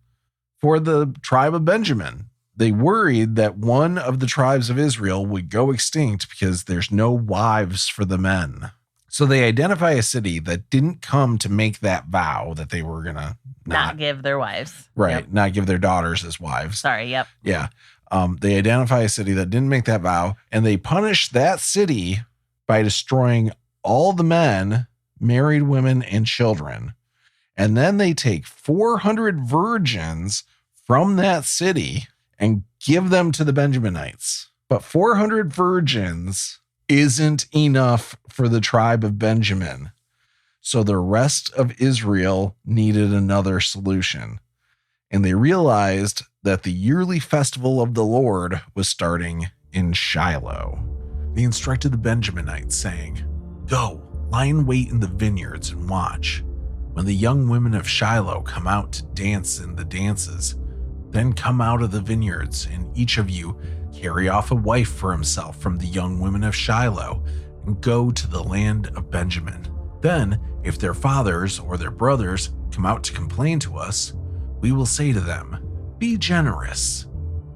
for the tribe of Benjamin. They worried that one of the tribes of Israel would go extinct because there's no wives for the men. So they identify a city that didn't come to make that vow that they were going to Not give their wives. right, Yep. not give their daughters as wives. Sorry. Yep. Yeah. They identify a city that didn't make that vow, and they punish that city by destroying all the men, married women, and children. And then they take 400 virgins from that city and give them to the Benjaminites. But 400 virgins isn't enough for the tribe of Benjamin. So the rest of Israel needed another solution. And they realized that the yearly festival of the Lord was starting in Shiloh. They instructed the Benjaminites, saying, "Go, lie in wait in the vineyards and watch. When the young women of Shiloh come out to dance in the dances, then come out of the vineyards, and each of you carry off a wife for himself from the young women of Shiloh, and go to the land of Benjamin. Then, if their fathers or their brothers come out to complain to us, we will say to them, 'Be generous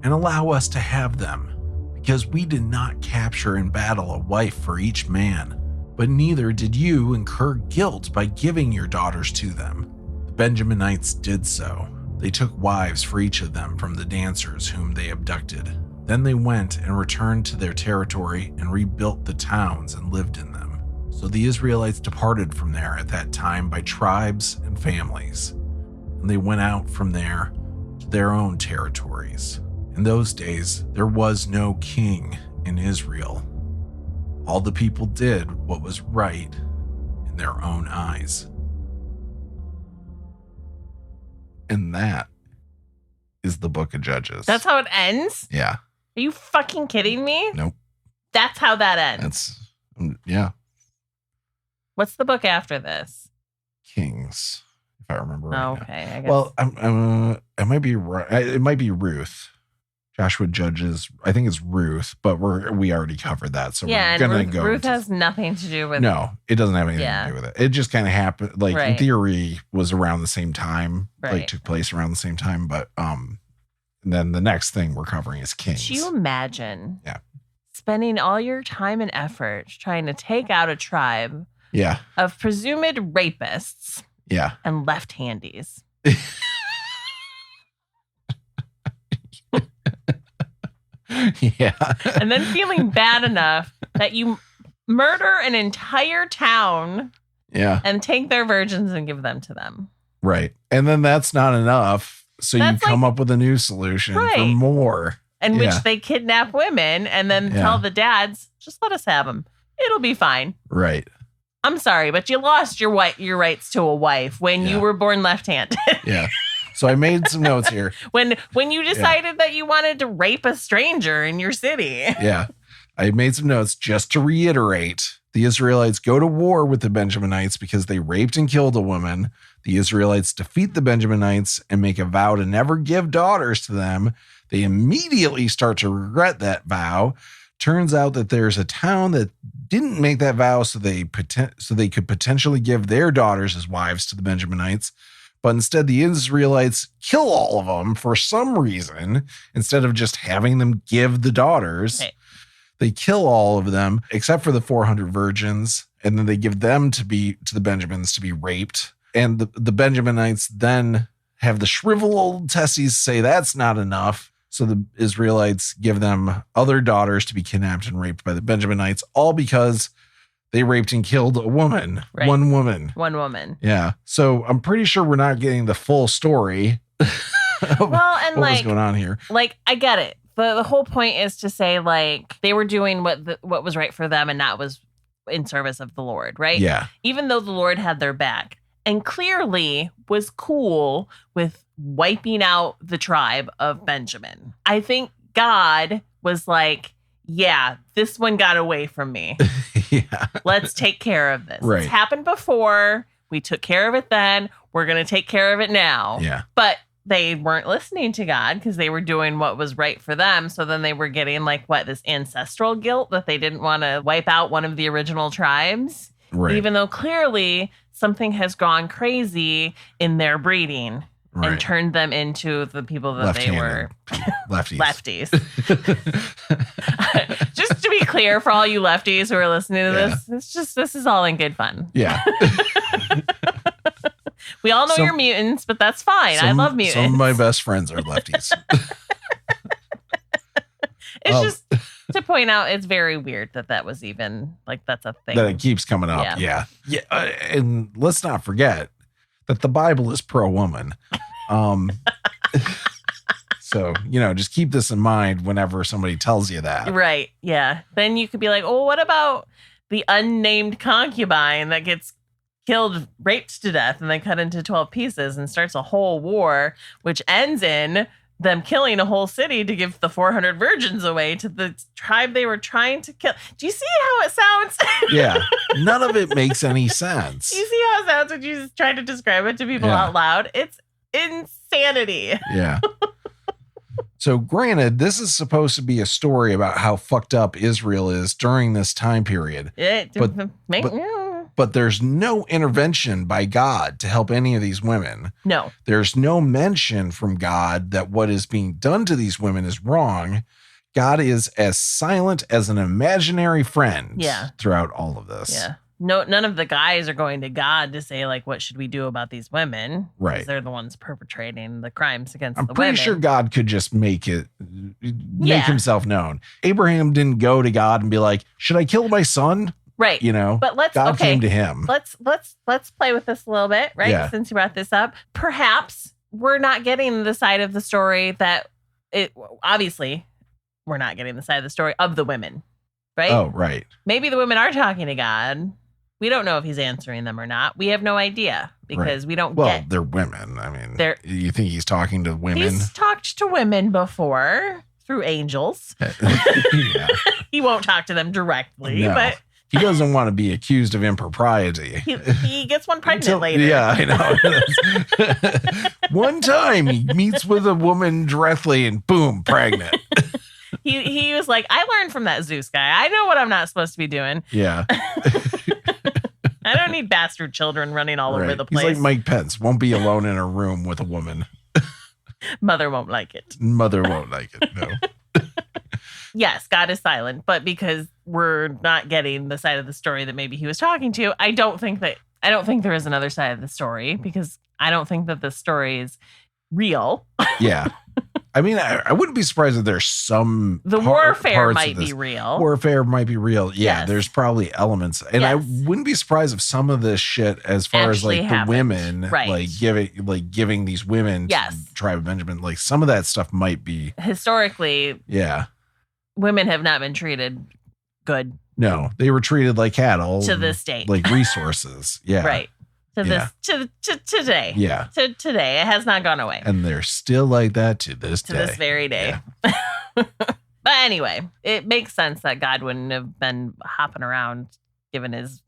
and allow us to have them, because we did not capture in battle a wife for each man, but neither did you incur guilt by giving your daughters to them.' The Benjaminites did so. They took wives for each of them from the dancers whom they abducted. Then they went and returned to their territory and rebuilt the towns and lived in them. So the Israelites departed from there at that time by tribes and families, and they went out from there to their own territories. In those days, there was no king in Israel. All the people did what was right in their own eyes." And that is the book of Judges. That's how it ends? Yeah. Are you fucking kidding me? Nope. That's how that ends. That's, yeah. What's the book after this? Kings, if I remember right. Oh, now. okay. I guess. Well, it might be Ruth. Joshua judges, I think it's Ruth, but we already covered that. So yeah, we're going and to go. Ruth has nothing to do with No, it doesn't have anything to do with it. It just kind of happened. Like in theory was around the same time, like took place around the same time. But then the next thing we're covering is Kings. Do you imagine spending all your time and effort trying to take out a tribe of presumed rapists and left-handies? Yeah. And then feeling bad enough that you murder an entire town and take their virgins and give them to them. Right. And then that's not enough. So you come up with a new solution for more. In which they kidnap women and then tell the dads, just let us have them. It'll be fine. Right. I'm sorry, but you lost your rights to a wife when you were born left-handed. Yeah. So I made some notes here. When you decided that you wanted to rape a stranger in your city. Yeah. I made some notes just to reiterate. The Israelites go to war with the Benjaminites because they raped and killed a woman. The Israelites defeat the Benjaminites and make a vow to never give daughters to them. They immediately start to regret that vow. Turns out that there's a town that didn't make that vow, so they could potentially give their daughters as wives to the Benjaminites. But instead, the Israelites kill all of them for some reason. Instead of just having them give the daughters, they kill all of them except for the 400 virgins, and then they give them to the Benjamins to be raped. And the Benjaminites then have the shriveled testes say that's not enough. So the Israelites give them other daughters to be kidnapped and raped by the Benjaminites, all because they raped and killed a woman. Right. One woman. Yeah. So I'm pretty sure we're not getting the full story. What was going on here. Like, I get it. The whole point is to say, like, they were doing what was right for them and that was in service of the Lord, right? Yeah. Even though the Lord had their back and clearly was cool with wiping out the tribe of Benjamin. I think God was like, yeah, this one got away from me. Let's take care of this. Right. It's happened before. We took care of it then. We're going to take care of it now. Yeah. But they weren't listening to God because they were doing what was right for them. So then they were getting this ancestral guilt that they didn't want to wipe out one of the original tribes. Right. Even though clearly something has gone crazy in their breeding. Right. And turned them into the people that they were. Lefties. Just to be clear for all you lefties who are listening to this, this is all in good fun. Yeah. We all know you're mutants, but that's fine. I love mutants. Some of my best friends are lefties. It's just to point out, it's very weird that was even that's a thing. That it keeps coming up. Yeah. And let's not forget that the Bible is pro-woman. So, just keep this in mind whenever somebody tells you that. Right. Yeah. Then you could be like, oh, what about the unnamed concubine that gets killed, raped to death, and then cut into 12 pieces and starts a whole war, which ends in them killing a whole city to give the 400 virgins away to the tribe they were trying to kill. Do you see how it sounds? Yeah. None of it makes any sense. You see how it sounds when you just try to describe it to people out loud? It's insanity. Yeah. So granted, this is supposed to be a story about how fucked up Israel is during this time period. But there's no intervention by God to help any of these women. No. There's no mention from God that what is being done to these women is wrong. God is as silent as an imaginary friend throughout all of this. Yeah. No, none of the guys are going to God to say, what should we do about these women? Right. Because they're the ones perpetrating the crimes against the women. I'm pretty sure God could just make himself known. Abraham didn't go to God and be like, should I kill my son? Right. But God came to him. Let's play with this a little bit, right? Yeah. Since you brought this up. Perhaps we're not getting the side of the story obviously we're not getting the side of the story of the women, right? Oh, right. Maybe the women are talking to God. We don't know if he's answering them or not. We have no idea because we don't get. They're women. I mean, you think he's talking to women? He's talked to women before through angels. Yeah. He won't talk to them directly, No. but he doesn't want to be accused of impropriety. He gets one pregnant later. Yeah, I know. One time he meets with a woman directly and boom, pregnant. He was like, I learned from that Zeus guy. I know what I'm not supposed to be doing. Yeah. I don't need bastard children running all over the place. He's like Mike Pence, won't be alone in a room with a woman. Mother won't like it. Mother won't like it, no. Yes, God is silent, but because we're not getting the side of the story that maybe he was talking to, I don't think there is another side of the story, because I don't think that the story is real. Yeah. I mean, I wouldn't be surprised if there's some warfare might be real. Warfare might be real. Yeah, Yes. there's probably elements. And I wouldn't be surprised if some of this shit, as far Actually as like happened. the women, Right. giving these women Yes. to the tribe of Benjamin, like some of that stuff might be. Historically, Yeah. women have not been treated good No, they were treated like cattle. to and, this date. like resource. Yeah. Right. To Yeah. this to today. Yeah. To today. It has not gone away. And they're still like that to this To day. this very day. But anyway, it makes sense that God wouldn't have been hopping around giving his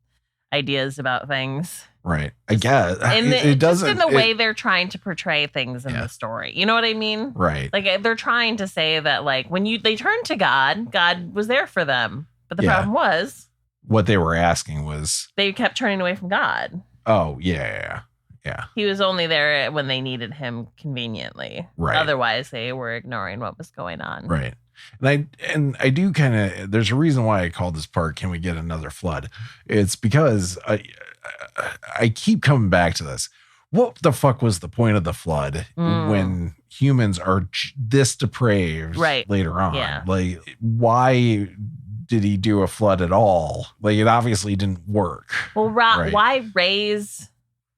ideas about things. Right. I guess. And It doesn't. just in the way they're trying to portray things in Yeah. the story. You know what I mean? Right. Like they're trying to say that like when they turned to God, God was there for them. But the Yeah. problem was What they were asking was, they kept turning away from God. oh, yeah. Yeah. He was only there when they needed him conveniently. Right. Otherwise, they were ignoring what was going on. Right. And I do kind of, there's a reason why I called this part, Can We Get Another Flood? It's because I keep coming back to this. What the fuck was the point of the flood when humans are this depraved later on? Yeah. Like, why did he do a flood at all? Like, it obviously didn't work. Well, why raise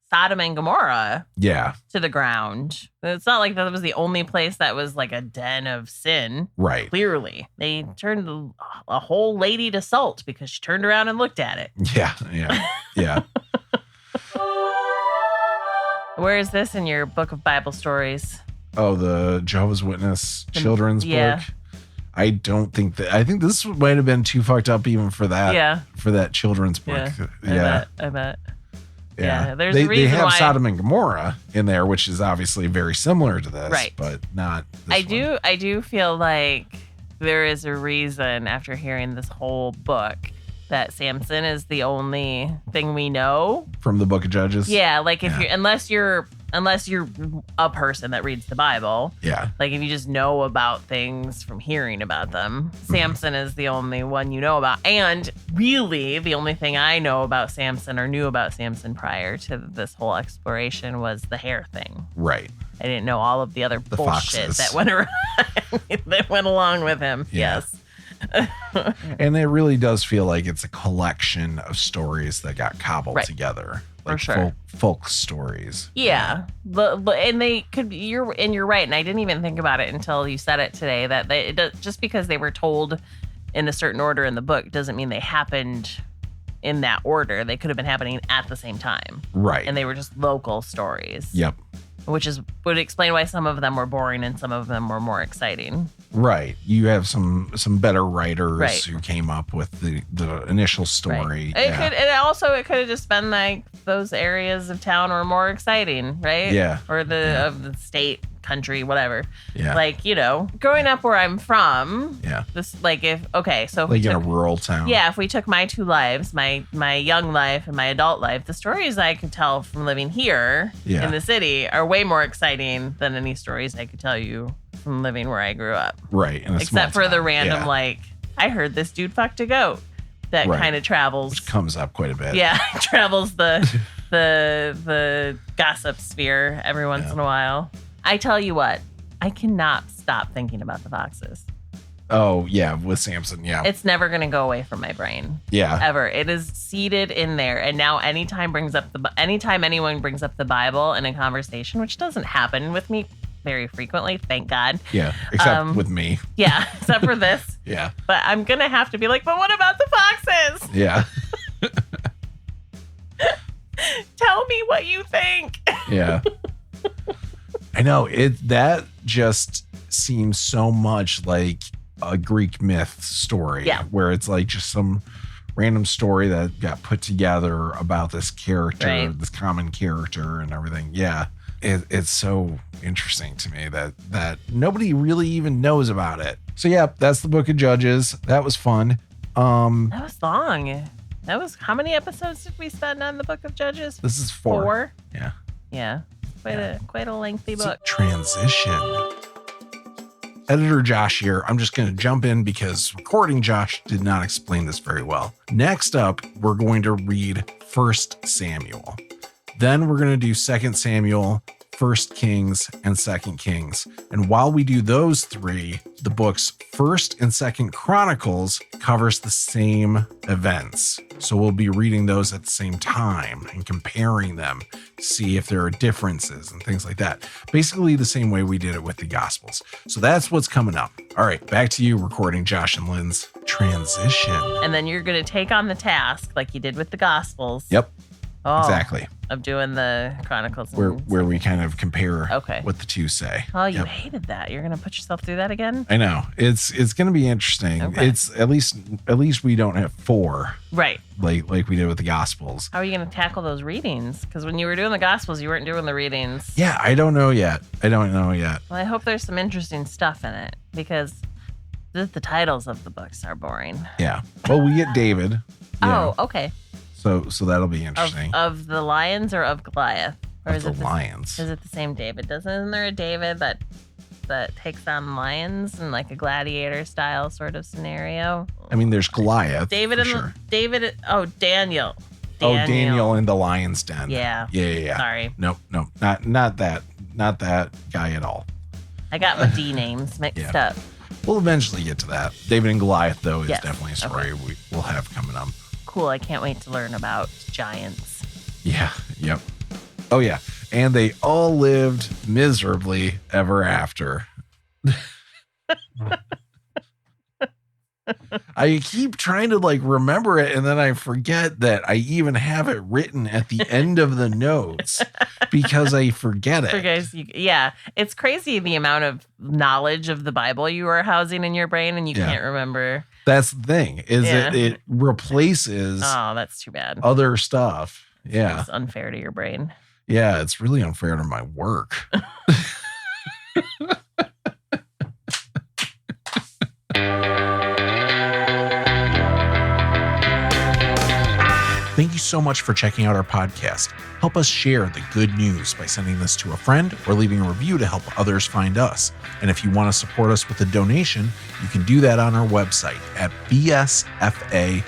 Sodom and Gomorrah Yeah. to the ground? It's not like that was the only place that was like a den of sin. Right. Clearly, they turned a whole lady to salt because she turned around and looked at it. Yeah. Yeah. Yeah. Where is this in your book of Bible stories? Oh, the Jehovah's Witness children's yeah. book. I don't think that. I think this might have been too fucked up even for that. Yeah. For that children's book. Yeah. I bet. Yeah, there's they, a reason they have why Sodom and Gomorrah in there, which is obviously very similar to this, Right. but not. This one. I do feel like there is a reason after hearing this whole book that Samson is the only thing we know. From the Book of Judges. Yeah, like if you're unless you're a person that reads the Bible. Yeah. Like if you just know about things from hearing about them, Samson is the only one you know about. And really the only thing I know about Samson or knew about Samson prior to this whole exploration was the hair thing. Right. I didn't know all of the other bullshit foxes. that went around that went along with him. Yeah. Yes. And it really does feel like it's a collection of stories that got cobbled together. Like For sure. folk stories. Yeah, and they could. You're right, and I didn't even think about it until you said it today. That just because they were told in a certain order in the book doesn't mean they happened in that order. They could have been happening at the same time, Right. and they were just local stories. Yep. Which would explain why some of them were boring and some of them were more exciting. Right. You have some better writers Right. who came up with the initial story. Right. Yeah. It could have just been like those areas of town were more exciting, right? Yeah. Or of the state, country, whatever. Yeah. Like, growing up where I'm from. Yeah. This like if Like in a rural town. Yeah, if we took my two lives, my young life and my adult life, the stories I could tell from living here in the city are way more exciting than any stories I could tell you from living where I grew up. Right. In a small Except for the town. random like, I heard this dude fucked a goat that Right. kind of travels. Which comes up quite a bit. Yeah, travels the gossip sphere every once in a while. I tell you what, I cannot stop thinking about the foxes. Oh, yeah, with Samson, yeah. It's never going to go away from my brain. Yeah. Ever. It is seated in there. And now anytime anyone brings up the Bible in a conversation, which doesn't happen with me very frequently, thank God. Yeah, except with me. Yeah, except for this. Yeah. But I'm going to have to be like, but what about the foxes? Yeah. Tell me what you think. Yeah. I know that just seems so much like a Greek myth story. Yeah. Where it's like just some random story that got put together about this character, Right. this common character and everything. Yeah. It's so interesting to me that nobody really even knows about it. So yeah, that's the Book of Judges. That was fun. That was long. That was, how many episodes did we spend on the Book of Judges? This is 4. Yeah. Yeah. Quite a lengthy So book. transition. Editor Josh here. I'm just going to jump in because recording Josh did not explain this very well. Next up, we're going to read 1 Samuel. Then we're going to do 2 Samuel, 1 Kings, and 2 Kings. And while we do those 3, the books 1st and 2nd Chronicles covers the same events. So we'll be reading those at the same time and comparing them to see if there are differences and things like that. Basically the same way we did it with the Gospels. So that's what's coming up. All right, back to you, recording Josh and Lynn's transition. And then you're going to take on the task like you did with the Gospels. Yep, Oh, exactly. Of doing the Chronicles. Where we kind of compare Okay. what the two say. Oh, you Yep. hated that. You're going to put yourself through that again? I know. It's going to be interesting. Okay. It's at least we don't have 4 Right. like we did with the Gospels. How are you going to tackle those readings? Because when you were doing the Gospels, you weren't doing the readings. Yeah, I don't know yet. Well, I hope there's some interesting stuff in it because the titles of the books are boring. Yeah. Well, we get David. you know, Oh, okay. So that'll be interesting. Of the lions or of Goliath? Or Of is the it lions. Is it the same David? Isn't there a David that takes on lions in like a gladiator style sort of scenario? I mean, there's Goliath. David for and sure. Daniel. Oh, Daniel in the lion's den. Yeah. Yeah. Sorry. Nope. Not that guy at all. I got my D names mixed up. We'll eventually get to that. David and Goliath, though, is Yes. definitely a story we'll have coming up. Cool. I can't wait to learn about giants. Yeah. Yep. Oh, yeah. And they all lived miserably ever after. I keep trying to remember it, and then I forget that I even have it written at the end of the notes because I forget it. For guys, yeah, it's crazy the amount of knowledge of the Bible you are housing in your brain, and you can't remember. That's the thing, is Yeah. it replaces Oh, that's too bad. other stuff. Yeah. It's unfair to your brain. Yeah, it's really unfair to my work. Thank you so much for checking out our podcast. Help us share the good news by sending this to a friend or leaving a review to help others find us. And if you want to support us with a donation, you can do that on our website at bsfa.cc.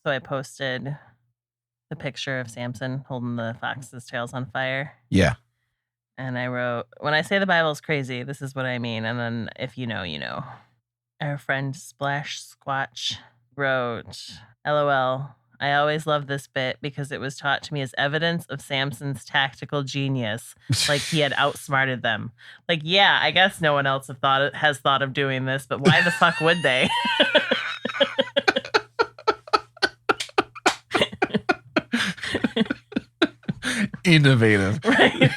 So I posted the picture of Samson holding the fox's tails on fire. Yeah. And I wrote, when I say the Bible's crazy, this is what I mean. And then if you know, you know. Our friend Splash Squatch wrote, LOL, I always loved this bit because it was taught to me as evidence of Samson's tactical genius. Like he had outsmarted them. Like, yeah, I guess no one else has thought of doing this, but why the fuck would they? Innovative. Right.